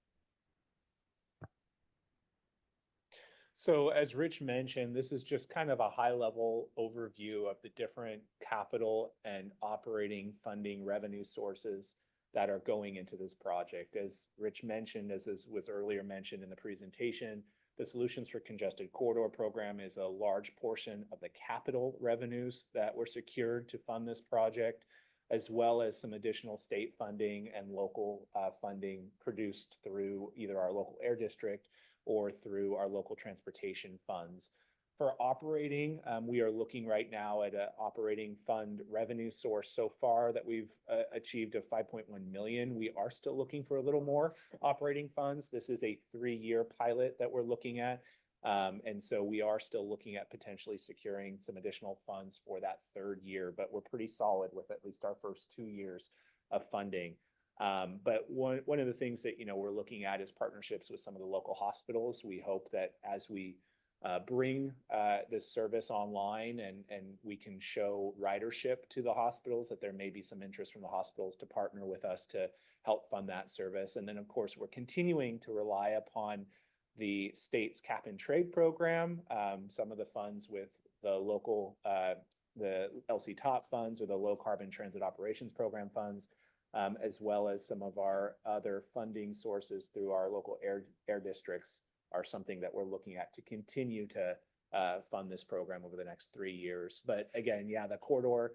So as Rich mentioned, this is just kind of a high-level overview of the different capital and operating funding revenue sources that are going into this project. As Rich mentioned, as was earlier mentioned in the presentation, the Solutions for Congested Corridor program is a large portion of the capital revenues that were secured to fund this project, as well as some additional state funding and local funding produced through either our local air district or through our local transportation funds. For operating, we are looking right now at an operating fund revenue source so far that we've achieved of $5.1 million. We are still looking for a little more operating funds. This is a 3-year pilot that we're looking at. And so we are still looking at potentially securing some additional funds for that 3rd year, but we're pretty solid with at least our first 2 years of funding. But one of the things that, we're looking at is partnerships with some of the local hospitals. We hope that as we bring this service online and we can show ridership to the hospitals, that there may be some interest from the hospitals to partner with us to help fund that service. And then, of course, we're continuing to rely upon the state's cap and trade program, some of the funds with the local, the LC TOP funds or the low carbon transit operations program funds, as well as some of our other funding sources through our local air districts are something that we're looking at to continue to fund this program over the next 3 years. But again, yeah, the corridor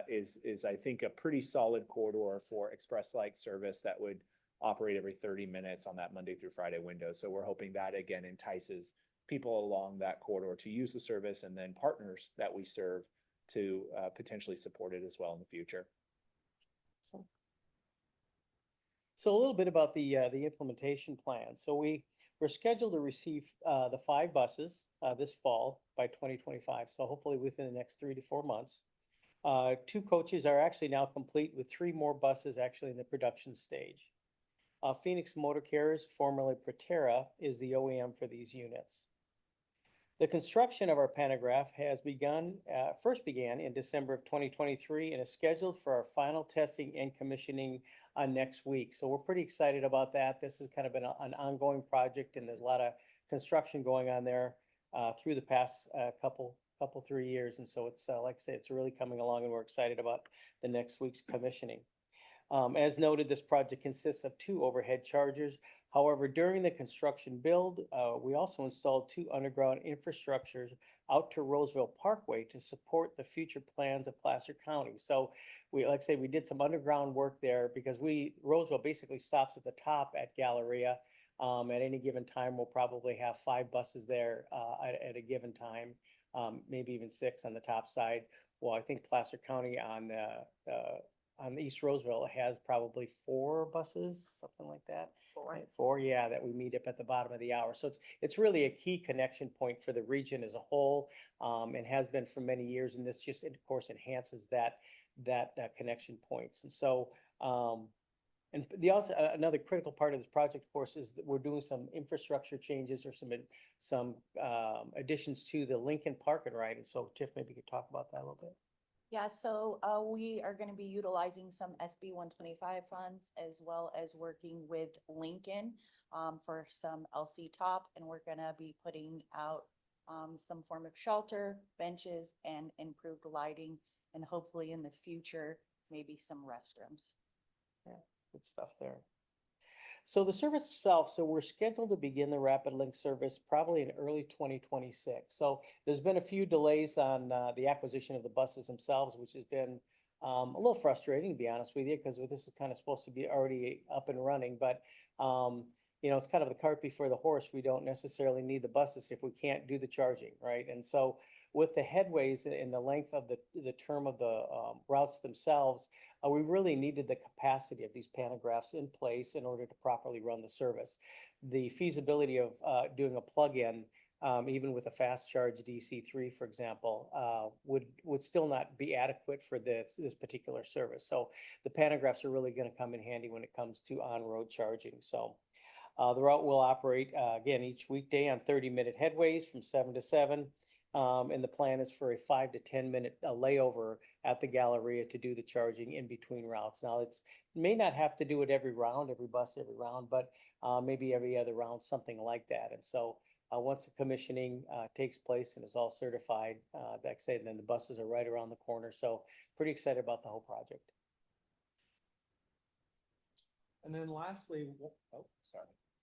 is I think a pretty solid corridor for express-like service that would operate every 30 minutes on that Monday through Friday window. So we're hoping that again entices people along that corridor to use the service, and then partners that we serve to potentially support it as well in the future. So a little bit about the implementation plan. So we're scheduled to receive the 5 buses this fall by 2025. So hopefully within the next 3 to 4 months. 2 coaches are actually now complete, with 3 more buses actually in the production stage. Phoenix Motor Cares, formerly Proterra, is the OEM for these units. The construction of our pantograph has first began in December of 2023 and is scheduled for our final testing and commissioning next week. So we're pretty excited about that. This has kind of been an ongoing project, and there's a lot of construction going on there through the past couple 3 years. And so it's like I say, it's really coming along, and we're excited about the next week's commissioning. As noted, this project consists of 2 overhead chargers. However, during the construction build, we also installed 2 underground infrastructures out to Roseville Parkway to support the future plans of Placer County. So like I say, we did some underground work there because Roseville basically stops at the top at Galleria. At any given time, we'll probably have 5 buses there at a given time. maybe even 6 on the top side. Well, I think Placer County on the East Roseville has probably 4 buses, something like that. 4. Right, 4, yeah, that we meet up at the bottom of the hour. So it's really a key connection point for the region as a whole, and has been for many years. And this just, of course, enhances that connection points. And so, and the also another critical part of this project, of course, is that we're doing some infrastructure changes or some additions to the Lincoln Park and Ride. And so, Tiff, maybe you could talk about that a little bit. Yeah, so we are going to be utilizing some SB 125 funds as well as working with Lincoln for some LC top, and we're going to be putting out some form of shelter, benches, and improved lighting, and hopefully in the future, maybe some restrooms. Yeah, good stuff there. So the service itself, so we're scheduled to begin the Rapid Link service probably in early 2026. So there's been a few delays on the acquisition of the buses themselves, which has been a little frustrating, to be honest with you, because this is kind of supposed to be already up and running. But you know, it's kind of the cart before the horse. We don't necessarily need the buses if we can't do the charging, right? And so with the headways and the length of the term of the routes themselves, we really needed the capacity of these pantographs in place in order to properly run the service. The feasibility of doing a plug-in, even with a fast charge DC3, for example, would still not be adequate for this particular service. So the pantographs are really going to come in handy when it comes to on-road charging. So the route will operate again each weekday on 30-minute headways from 7 to 7. And the plan is for a 5 to 10 minute layover at the Galleria to do the charging in between routes. Now it may not have to do it every round, every bus, every round, but maybe every other round, something like that. And so once the commissioning takes place and is all certified, like I said, then the buses are right around the corner. So pretty excited about the whole project. And then lastly,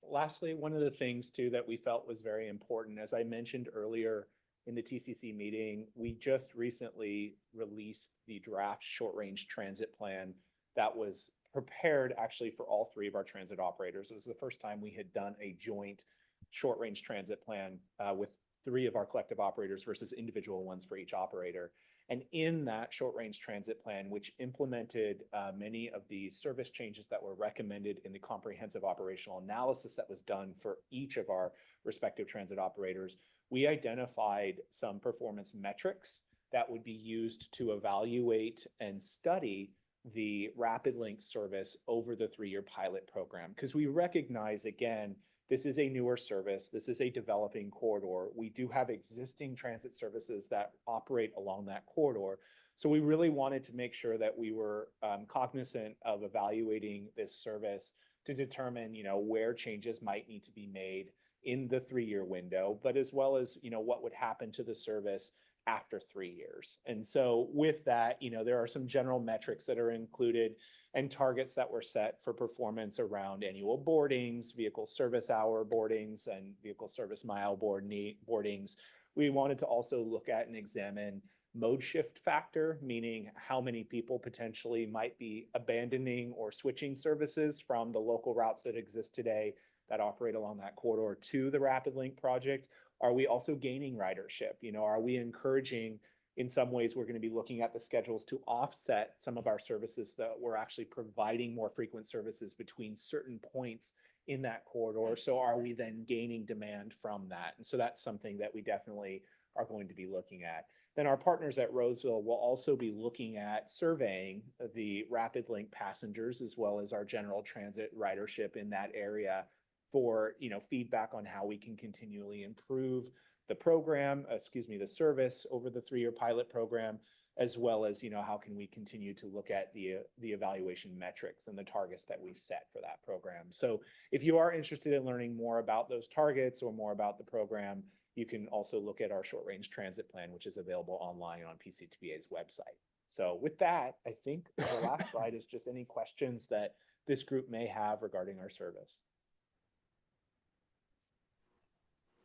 lastly, one of the things too that we felt was very important, as I mentioned earlier in the TCC meeting, we just recently released the draft short-range transit plan that was prepared actually for all 3 of our transit operators. It was the first time we had done a joint short-range transit plan with 3 of our collective operators versus individual ones for each operator. And in that short-range transit plan, which implemented many of the service changes that were recommended in the comprehensive operational analysis that was done for each of our respective transit operators, we identified some performance metrics that would be used to evaluate and study the Rapid Link service over the 3-year pilot program. Because we recognize, again, this is a newer service. This is a developing corridor. We do have existing transit services that operate along that corridor. So we really wanted to make sure that we were cognizant of evaluating this service to determine, you know, where changes might need to be made in the 3-year window, but as well as, you know, what would happen to the service after 3 years. And so with that, you know, there are some general metrics that are included and targets that were set for performance around annual boardings, vehicle service hour boardings, and vehicle service mile boardings. We wanted to also look at and examine mode shift factor, meaning how many people potentially might be abandoning or switching services from the local routes that exist today that operate along that corridor to the Rapid Link project. Are we also gaining ridership? You know, are we encouraging, in some ways, we're going to be looking at the schedules to offset some of our services that we're actually providing more frequent services between certain points in that corridor. So are we then gaining demand from that? And so that's something that we definitely are going to be looking at. Then our partners at Roseville will also be looking at surveying the Rapid Link passengers as well as our general transit ridership in that area for, you know, feedback on how we can continually improve the program, the service over the 3-year pilot program, as well as, you know, how can we continue to look at the evaluation metrics and the targets that we've set for that program. So if you are interested in learning more about those targets or more about the program, you can also look at our short-range transit plan, which is available online on PCTBA's website. So with that, I think the last slide is just any questions that this group may have regarding our service.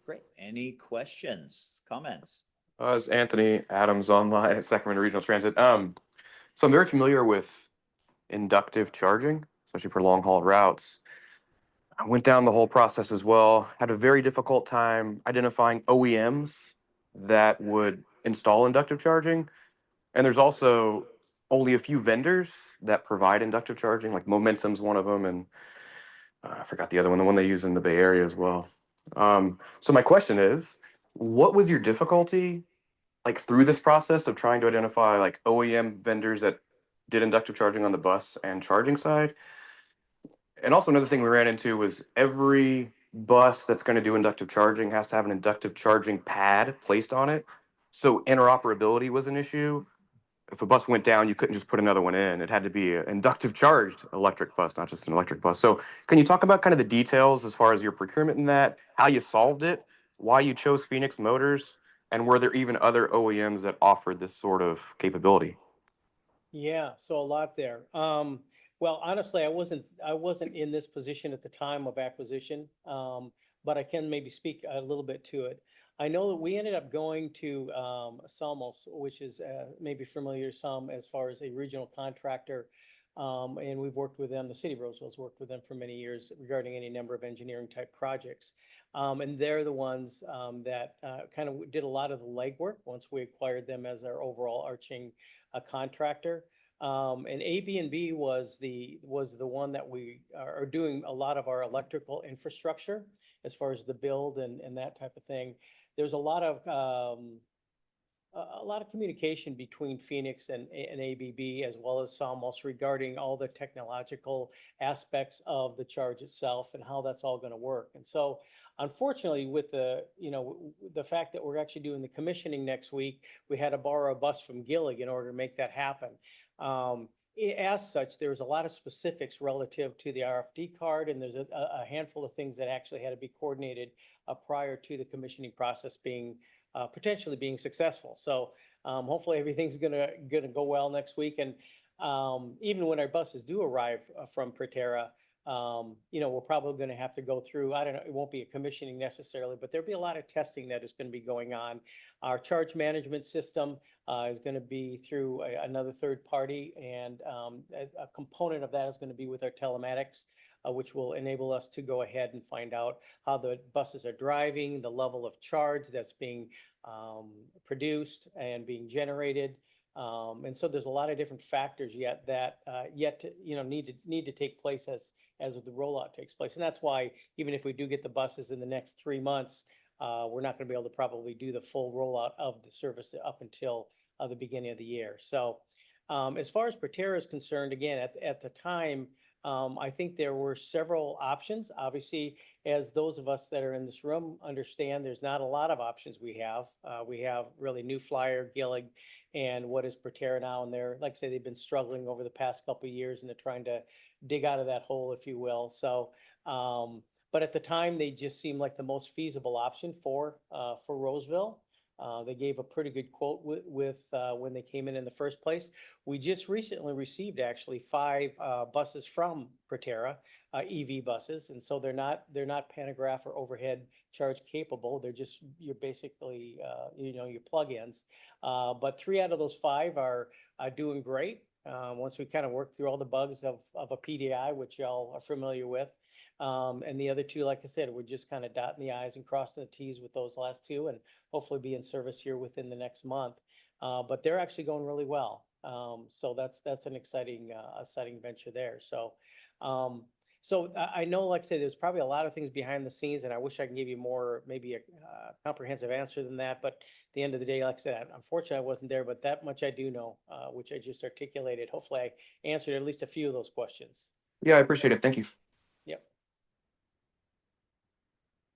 Great. Any questions, comments? As Anthony Adams online at Sacramento Regional Transit. So I'm very familiar with inductive charging, especially for long haul routes. I went down the whole process as well, had a very difficult time identifying OEMs that would install inductive charging. And there's also only a few vendors that provide inductive charging, like Momentum's one of them, and I forgot the other one, the one they use in the Bay Area as well. So my question is, what was your difficulty like through this process of trying to identify like OEM vendors that did inductive charging on the bus and charging side? And also another thing we ran into was every bus that's going to do inductive charging has to have an inductive charging pad placed on it. So interoperability was an issue. If a bus went down, you couldn't just put another one in. It had to be an inductive charged electric bus, not just an electric bus. So can you talk about kind of the details as far as your procurement in that, how you solved it, why you chose Phoenix Motors, and were there even other OEMs that offered this sort of capability? Yeah, so a lot there. Well, honestly, I wasn't in this position at the time of acquisition, but I can maybe speak a little bit to it. I know that we ended up going to Salmos, which is maybe familiar to some as far as a regional contractor. And we've worked with them, the city of Roseville's worked with them for many years regarding any number of engineering type projects. And they're the ones that kind of did a lot of the legwork once we acquired them as our overall arching contractor. And AB&B was the one that we are doing a lot of our electrical infrastructure as far as the build and that type of thing. There's a lot of communication between Phoenix and ABB as well as Salmos regarding all the technological aspects of the charge itself and how that's all going to work. And so unfortunately, with the fact that we're actually doing the commissioning next week, we had to borrow a bus from Gillig in order to make that happen. As such, there's a lot of specifics relative to the RFD card, and there's a handful of things that actually had to be coordinated prior to the commissioning process being potentially being successful. So hopefully everything's gonna go well next week. And even when our buses do arrive from Proterra, we're probably going to have to go through, I don't know, it won't be a commissioning necessarily, but there'll be a lot of testing that is going to be going on. Our charge management system is going to be through another third party, and a component of that is going to be with our telematics, which will enable us to go ahead and find out how the buses are driving, the level of charge that's being produced and being generated. And so there's a lot of different factors yet that need to take place as the rollout takes place. And that's why even if we do get the buses in the next 3 months, we're not going to be able to probably do the full rollout of the service up until the beginning of the year. So as far as Proterra is concerned, again, at the time, I think there were several options. Obviously, as those of us that are in this room understand, there's not a lot of options we have. We have really New Flyer, Gillig, and what is Proterra now. And they're, like I say, they've been struggling over the past couple of years, and they're trying to dig out of that hole, if you will. So, but at the time, they just seemed like the most feasible option for Roseville. They gave a pretty good quote with when they came in the first place. We just recently received actually 5 buses from Proterra, EV buses, and so they're not pantograph or overhead charge capable. They're just you're basically your plug-ins. But 3 out of those 5 are doing great. Once we kind of work through all the bugs of a PDI, which y'all are familiar with. And the other 2, like I said, we're just kind of dotting the I's and crossing the T's with those last 2, and hopefully be in service here within the next month. But they're actually going really well. So that's an exciting venture there. So I know, like I said, there's probably a lot of things behind the scenes, and I wish I can give you more, maybe a comprehensive answer than that. But at the end of the day, like I said, unfortunately, I wasn't there, but that much I do know, which I just articulated. Hopefully, I answered at least a few of those questions. Yeah, I appreciate it. Thank you. Yep.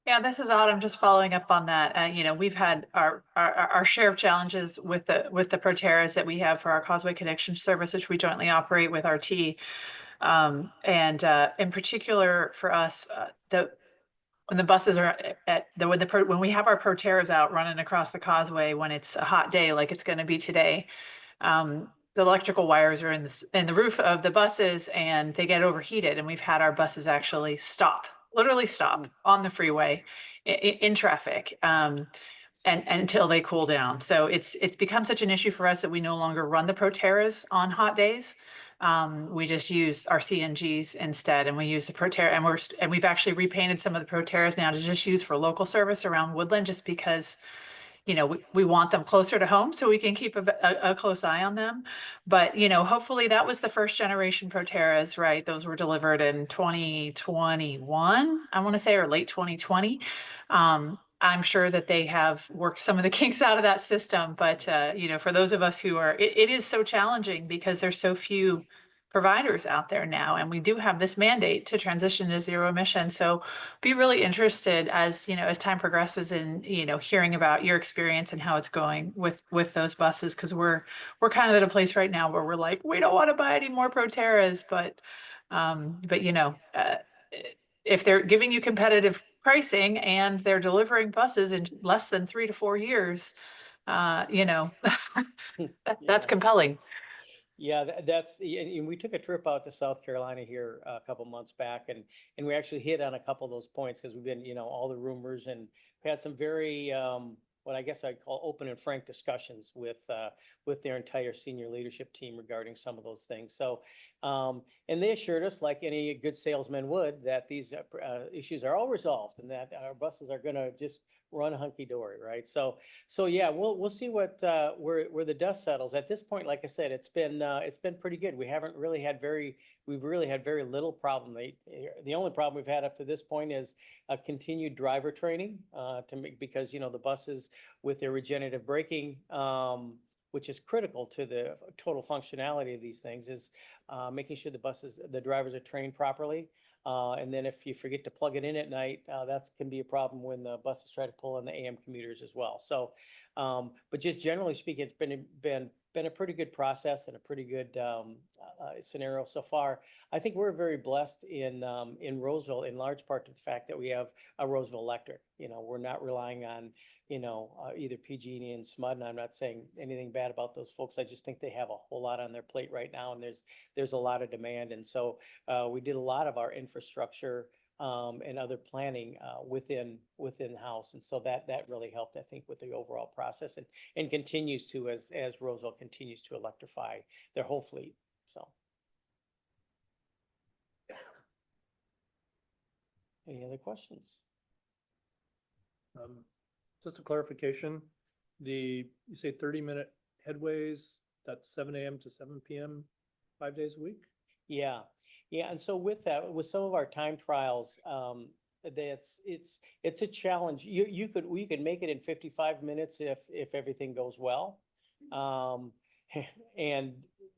Yeah, this is Autumn. Just following up on that. We've had our share of challenges with the Proterras that we have for our Causeway Connection service, which we jointly operate with RT. And in particular for us, when the buses are when we have our Proterras out running across the causeway when it's a hot day like it's going to be today, the electrical wires are in the roof of the buses and they get overheated, and we've had our buses actually literally stop on the freeway in traffic. And until they cool down. So it's become such an issue for us that we no longer run the Proterras on hot days. We just use our CNGs instead, and we use the Proterra, and we've actually repainted some of the Proterras now to just use for local service around Woodland, just because we want them closer to home so we can keep a close eye on them. But, hopefully that was the first generation Proteras, right? Those were delivered in 2021, I want to say, or late 2020. I'm sure that they have worked some of the kinks out of that system, but, for those of us who are, it is so challenging because there's so few providers out there now, and we do have this mandate to transition to zero emission. So be really interested as time progresses in, hearing about your experience and how it's going with those buses. Cause we're kind of at a place right now where we're like, we don't want to buy any more Proteras, but if they're giving you competitive pricing and they're delivering buses in less than 3 to 4 years, that's compelling. Yeah, and we took a trip out to South Carolina here a couple months back, and we actually hit on a couple of those points because we've been, all the rumors, and we had some very what I guess I'd call open and frank discussions with their entire senior leadership team regarding some of those things. So, and they assured us, like any good salesman would, that these issues are all resolved and that our buses are going to just run hunky dory, right? So yeah, we'll see what where the dust settles. At this point, like I said, it's been pretty good. We've really had very little problem. The only problem we've had up to this point is a continued driver training because the buses with their regenerative braking, which is critical to the total functionality of these things, is making sure the drivers are trained properly. And then if you forget to plug it in at night, that can be a problem when the buses try to pull in the AM commuters as well. So, but just generally speaking, it's been a pretty good process and a pretty good scenario so far. I think we're very blessed in Roseville, in large part to the fact that we have a Roseville Electric. We're not relying on either PG&E and SMUD, and I'm not saying anything bad about those folks. I just think they have a whole lot on their plate right now, and there's a lot of demand. And so we did a lot of our infrastructure and other planning within the house. And so that really helped, I think, with the overall process and continues to as Roseville continues to electrify their whole fleet. So. Any other questions? Just a clarification, you say 30-minute headways, that's 7 a.m. to 7 p.m., 5 days a week? Yeah. And so with that, with some of our time trials, it's a challenge. We could make it in 55 minutes if everything goes well.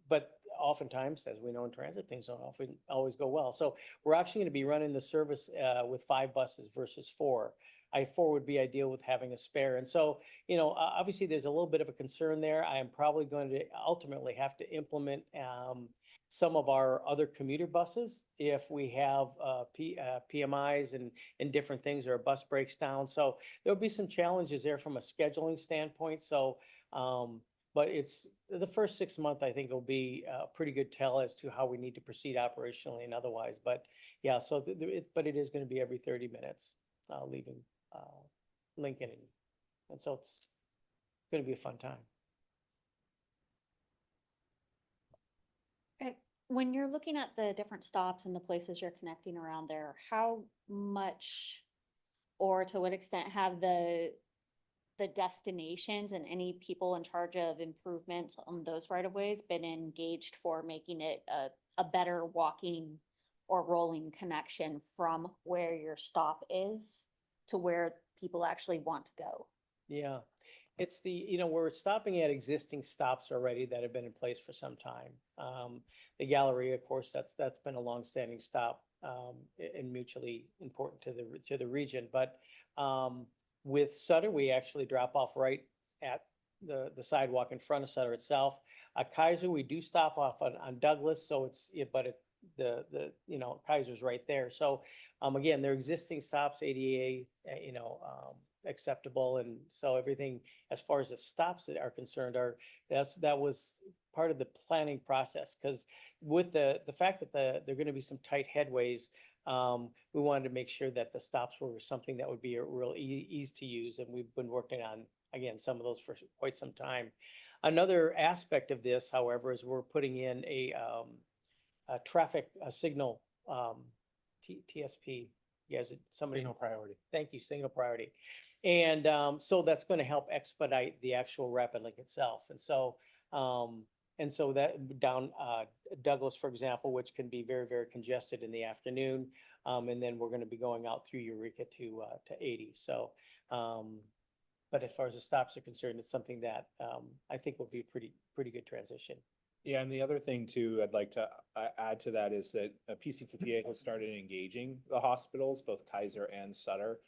But oftentimes, as we know in transit, things don't often always go well. So we're actually going to be running the service with 5 buses versus 4. 4 would be ideal with having a spare. And so, obviously there's a little bit of a concern there. I am probably going to ultimately have to implement some of our other commuter buses if we have PMIs and different things, or a bus breaks down. So there'll be some challenges there from a scheduling standpoint. So, but it's the first 6 months, I think, will be a pretty good tell as to how we need to proceed operationally and otherwise. But yeah, so but it is going to be every 30 minutes leaving Lincoln, and so it's going to be a fun time. When you're looking at the different stops and the places you're connecting around there, how much or to what extent have the destinations and any people in charge of improvements on those right of ways been engaged for making it a better walking or rolling connection from where your stop is to where people actually want to go? Yeah. It's we're stopping at existing stops already that have been in place for some time. The Galleria, of course, that's been a longstanding stop and mutually important to the region. But with Sutter, we actually drop off right at the sidewalk in front of Sutter itself. Kaiser, we do stop off on Douglas, so Kaiser's right there. So again, they're existing stops, ADA, acceptable, and so everything as far as the stops that are concerned that was part of the planning process, because with the fact that there are going to be some tight headways, we wanted to make sure that the stops were something that would be a real ease to use, and we've been working on, again, some of those for quite some time. Another aspect of this, however, is we're putting in a traffic signal TSP. You guys, somebody? Signal priority. Thank you, single priority. And so that's going to help expedite the actual Rapid Link itself. And so that down Douglas, for example, which can be very, very congested in the afternoon. And then we're going to be going out through Eureka to 80. So, but as far as the stops are concerned, it's something that I think will be a pretty good transition. Yeah, and the other thing too, I'd like to add to that is that PCTPA has started engaging the hospitals, both Kaiser and Sutter.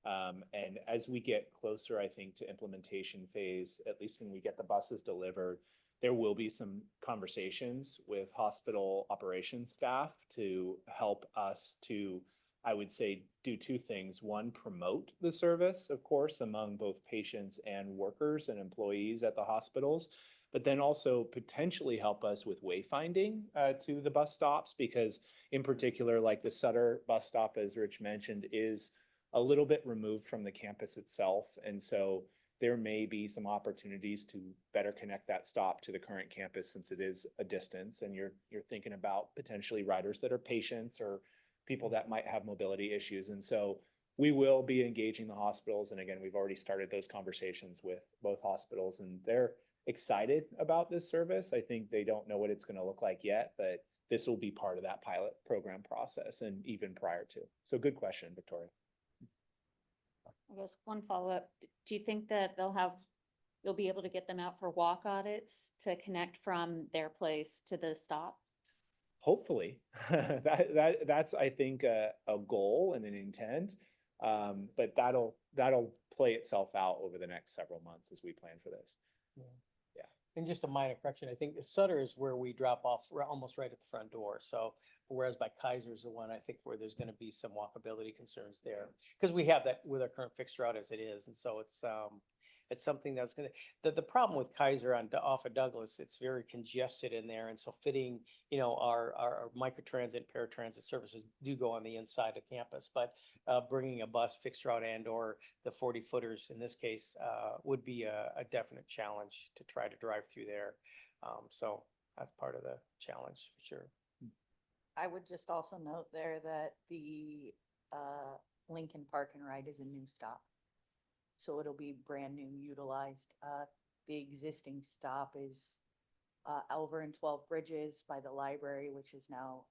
And as we get closer, I think, to implementation phase, at least when we get the buses delivered, there will be some conversations with hospital operations staff to help us to, I would say, do two things. One, promote the service, of course, among both patients and workers and employees at the hospitals, but then also potentially help us with wayfinding to the bus stops, because in particular, like the Sutter bus stop, as Rich mentioned, is a little bit removed from the campus itself. And so there may be some opportunities to better connect that stop to the current campus, since it is a distance, and you're thinking about potentially riders that are patients or people that might have mobility issues. And so we will be engaging the hospitals. And again, we've already started those conversations with both hospitals, and they're excited about this service. I think they don't know what it's going to look like yet, but this will be part of that pilot program process and even prior to. So good question, Victoria. I guess one follow-up, do you think that you'll be able to get them out for walk audits to connect from their place to the stop? Hopefully, that's, I think, a goal and an intent. But that'll play itself out over the next several months as we plan for this. Yeah. And just a minor correction, I think Sutter is where we drop off almost right at the front door. So whereas by Kaiser is the one, I think, where there's going to be some walkability concerns there, because we have that with our current fixed route as it is. And so it's something that's going to, the problem with Kaiser off of Douglas, it's very congested in there. And so fitting, our microtransit, paratransit services do go on the inside of campus, but bringing a bus fixed route and or the 40 footers in this case would be a definite challenge to try to drive through there. So that's part of the challenge for sure. I would just also note there that the Lincoln Park and Ride is a new stop. So it'll be brand new, utilized. The existing stop is Elver and 12 Bridges by the library, which is now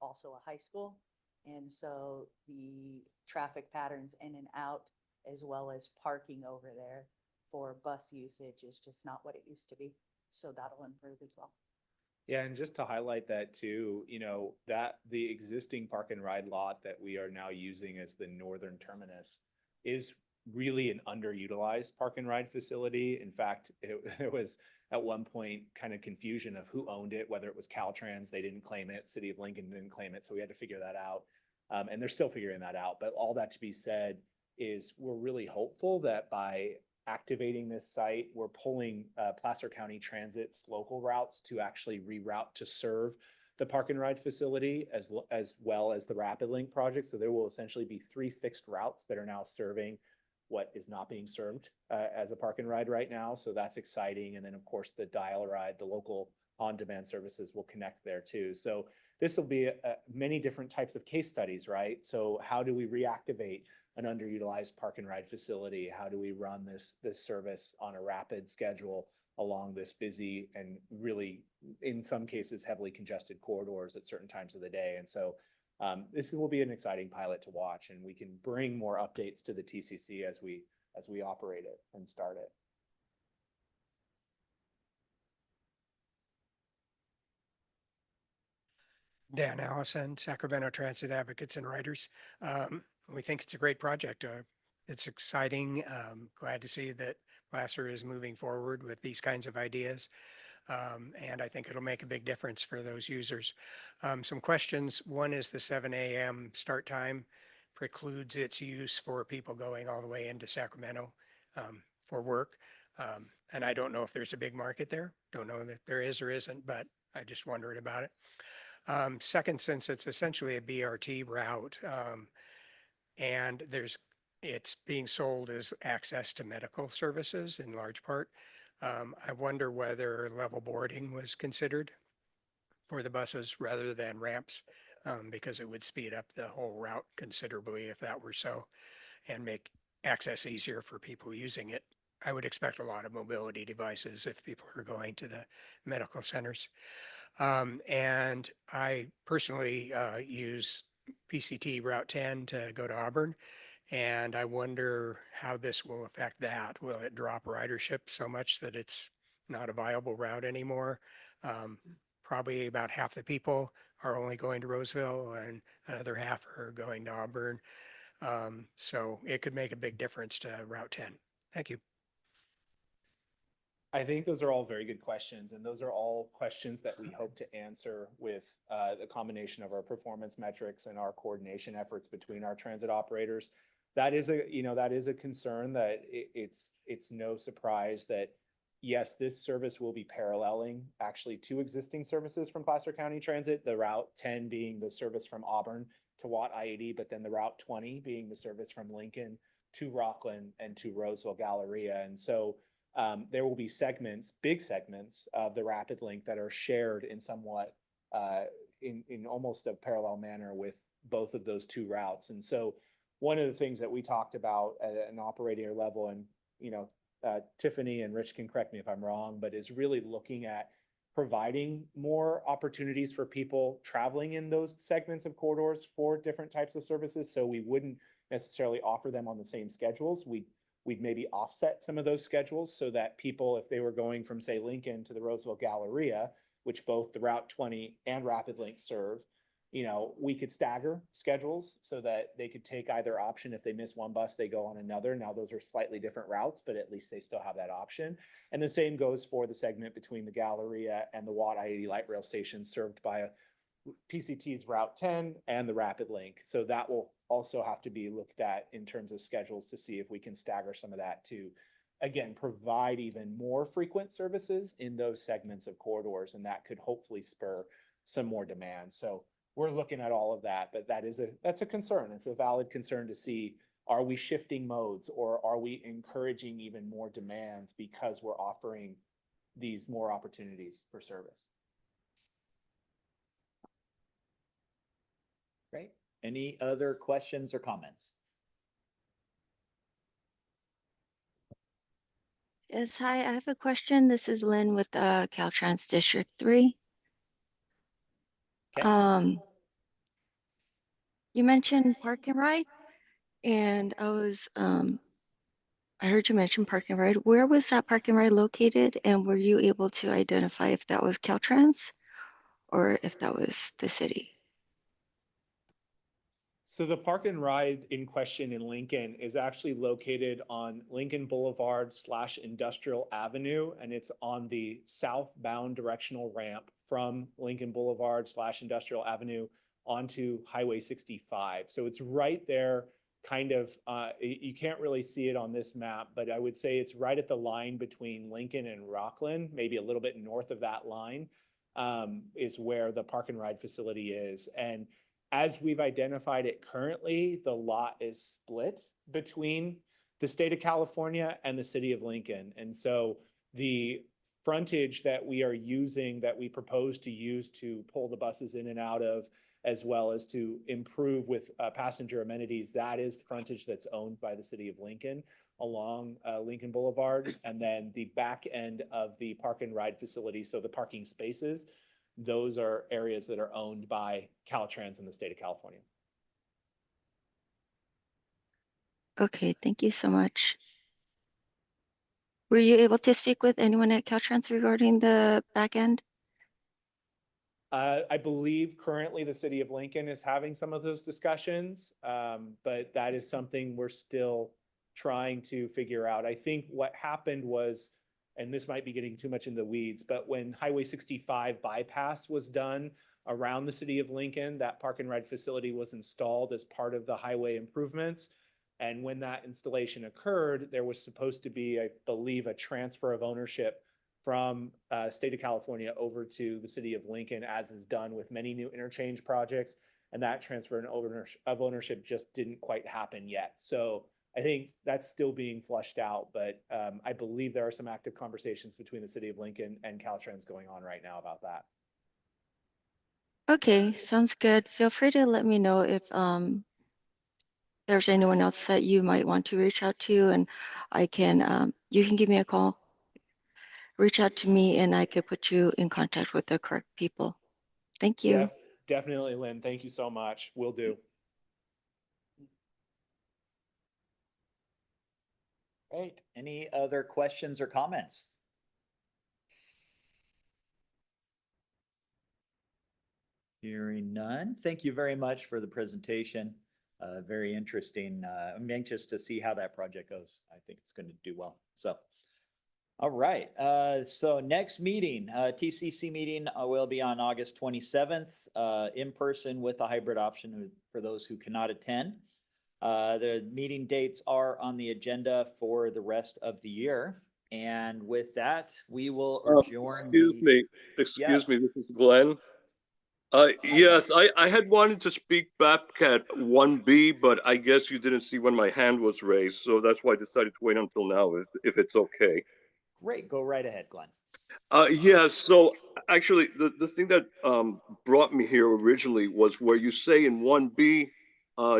also a high school. And so the traffic patterns in and out, as well as parking over there for bus usage, is just not what it used to be. So that'll improve as well. Yeah, and just to highlight that too, that the existing park and ride lot that we are now using as the northern terminus is really an underutilized park and ride facility. In fact, it was at one point kind of confusion of who owned it, whether it was Caltrans, they didn't claim it, City of Lincoln didn't claim it, so we had to figure that out. And they're still figuring that out. But all that to be said is we're really hopeful that by activating this site, we're pulling Placer County Transit's local routes to actually reroute to serve the park and ride facility as well as the Rapid Link project. So there will essentially be 3 fixed routes that are now serving what is not being served as a park and ride right now. So that's exciting. And then of course the Dial Ride, the local on-demand services will connect there too. So this will be many different types of case studies, right? So how do we reactivate an underutilized park and ride facility? How do we run this service on a rapid schedule along this busy and really, in some cases, heavily congested corridors at certain times of the day? And so this will be an exciting pilot to watch, and we can bring more updates to the TCC as we operate it and start it. Dan Allison, Sacramento Transit Advocates and Riders. We think it's a great project. It's exciting. Glad to see that Placer is moving forward with these kinds of ideas. And I think it'll make a big difference for those users. Some questions. One is the 7 a.m. start time precludes its use for people going all the way into Sacramento for work. And I don't know if there's a big market there. Don't know that there is or isn't, but I just wondered about it. Second, since it's essentially a BRT route, and it's being sold as access to medical services in large part, I wonder whether level boarding was considered for the buses rather than ramps because it would speed up the whole route considerably if that were so, and make access easier for people using it. I would expect a lot of mobility devices if people are going to the medical centers. And I personally use PCT Route 10 to go to Auburn. And I wonder how this will affect that. Will it drop ridership so much that it's not a viable route anymore? Probably about half the people are only going to Roseville and another half are going to Auburn. So it could make a big difference to Route 10. Thank you. I think those are all very good questions, and those are all questions that we hope to answer with the combination of our performance metrics and our coordination efforts between our transit operators. That is a concern that it's no surprise that yes, this service will be paralleling actually two existing services from Placer County Transit, the Route 10 being the service from Auburn to Watt I-80, but then the Route 20 being the service from Lincoln to Rockland and to Roseville Galleria. And so there will be segments, big segments of the Rapid Link that are shared in somewhat in almost a parallel manner with both of those two routes. And so one of the things that we talked about at an operator level, and Tiffany and Rich can correct me if I'm wrong, but is really looking at providing more opportunities for people traveling in those segments of corridors for different types of services. So we wouldn't necessarily offer them on the same schedules. We'd maybe offset some of those schedules so that people, if they were going from, say, Lincoln to the Roseville Galleria, which both the Route 20 and Rapid Link serve, we could stagger schedules so that they could take either option. If they miss one bus, they go on another. Now those are slightly different routes, but at least they still have that option. And the same goes for the segment between the Galleria and the Watt I-80 light rail station served by PCT's Route 10 and the Rapid Link. So that will also have to be looked at in terms of schedules to see if we can stagger some of that to, again, provide even more frequent services in those segments of corridors. And that could hopefully spur some more demand. So we're looking at all of that, but that's a concern. It's a valid concern to see, are we shifting modes or are we encouraging even more demand because we're offering these more opportunities for service? Great. Any other questions or comments? Yes, hi, I have a question. This is Lynn with Caltrans District 3. Okay. You mentioned park and ride, and I heard you mention park and ride. Where was that park and ride located, and were you able to identify if that was Caltrans or if that was the city? So the park and ride in question in Lincoln is actually located on Lincoln Boulevard / Industrial Avenue, and it's on the southbound directional ramp from Lincoln Boulevard / Industrial Avenue onto Highway 65. So it's right there, kind of, you can't really see it on this map, but I would say it's right at the line between Lincoln and Rockland, maybe a little bit north of that line, is where the park and ride facility is. And as we've identified it currently, the lot is split between the state of California and the city of Lincoln. And so the frontage that we are using, that we propose to use to pull the buses in and out of, as well as to improve with passenger amenities, that is the frontage that's owned by the city of Lincoln along Lincoln Boulevard. And then the back end of the park and ride facility, so the parking spaces, those are areas that are owned by Caltrans in the state of California. Okay, thank you so much. Were you able to speak with anyone at Caltrans regarding the back end? I believe currently the city of Lincoln is having some of those discussions, but that is something we're still trying to figure out. I think what happened was, and this might be getting too much in the weeds, but when Highway 65 bypass was done around the city of Lincoln, that park and ride facility was installed as part of the highway improvements. And when that installation occurred, there was supposed to be, I believe, a transfer of ownership from state of California over to the city of Lincoln, as is done with many new interchange projects. And that transfer of ownership just didn't quite happen yet. So I think that's still being flushed out, but I believe there are some active conversations between the city of Lincoln and Caltrans going on right now about that. Okay, sounds good. Feel free to let me know if there's anyone else that you might want to reach out to, and I can you can give me a call, reach out to me, and I could put you in contact with the correct people. Thank you. Definitely, Lynn. Thank you so much. Will do. Great. Any other questions or comments? Hearing none. Thank you very much for the presentation. Very interesting. I'm anxious to see how that project goes. I think it's going to do well. So, all right. So next meeting, TCC meeting will be on August 27th, in person with a hybrid option for those who cannot attend. The meeting dates are on the agenda for the rest of the year. And with that, we will adjourn. Excuse me, Yes. this is Glenn. Yes, I had wanted to speak back at 1B, but I guess you didn't see when my hand was raised, so that's why I decided to wait until now, if it's okay. Great. Go right ahead, Glenn. Yeah, so actually, the thing that brought me here originally was where you say in 1B,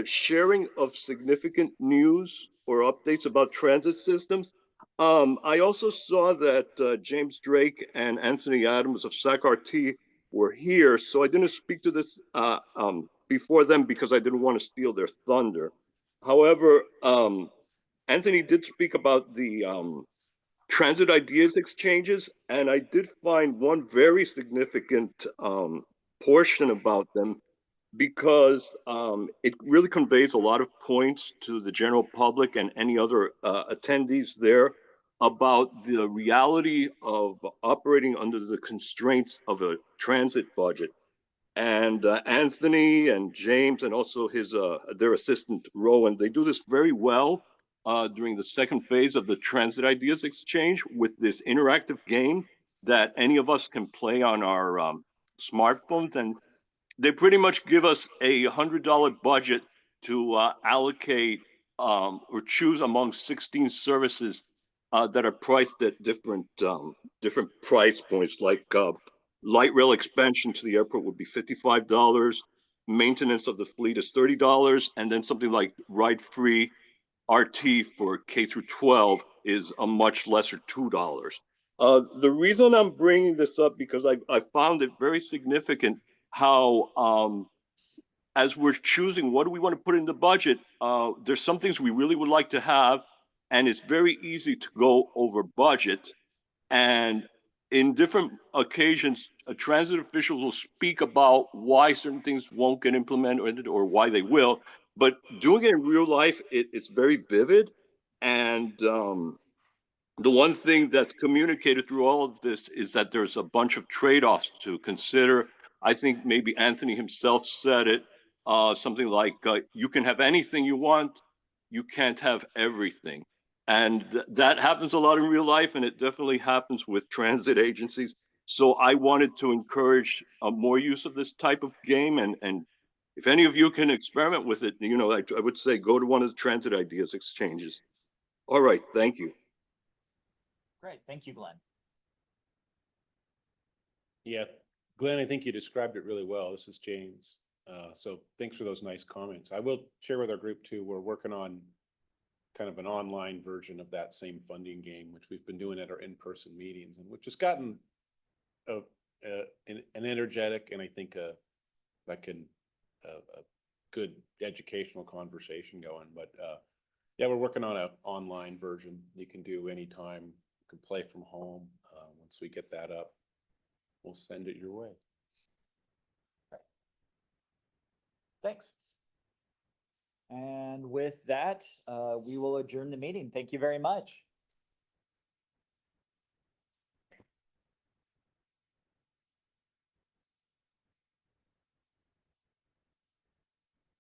sharing of significant news or updates about transit systems. I also saw that James Drake and Anthony Adams of SAC-RT were here, so I didn't speak to this before them because I didn't want to steal their thunder. However, Anthony did speak about the transit ideas exchanges, and I did find one very significant portion about them because it really conveys a lot of points to the general public and any other attendees there about the reality of operating under the constraints of a transit budget. And Anthony and James and also his their assistant Rowan, they do this very well during the second phase of the Transit Ideas Exchange with this interactive game that any of us can play on our smartphones. And they pretty much give us a $100 budget to allocate or choose among 16 services that are priced at different price points, like light rail expansion to the airport would be $55. Maintenance of the fleet is $30, and then something like ride-free RT for K through 12 is a much lesser $2. The reason I'm bringing this up because I found it very significant how as we're choosing what do we want to put in the budget, there's some things we really would like to have, and it's very easy to go over budget. And in different occasions, transit officials will speak about why certain things won't get implemented or why they will. But doing it in real life, it's very vivid. And the one thing that's communicated through all of this is that there's a bunch of trade-offs to consider. I think maybe Anthony himself said it, something like, you can have anything you want, you can't have everything. And that happens a lot in real life, and it definitely happens with transit agencies. So I wanted to encourage more use of this type of game. And if any of you can experiment with it, you know, I would say go to one of the Transit Ideas exchanges. All right, thank you. Great. Thank you, Glenn. Yeah, Glenn, I think you described it really well. This is James. So thanks for those nice comments. I will share with our group too. We're working on kind of an online version of that same funding game, which we've been doing at our in-person meetings, and which has gotten an energetic and I think a good educational conversation going. But yeah, we're working on an online version you can do anytime. You can play from home. Once we get that up, we'll send it your way. Thanks. And with that, we will adjourn the meeting. Thank you very much.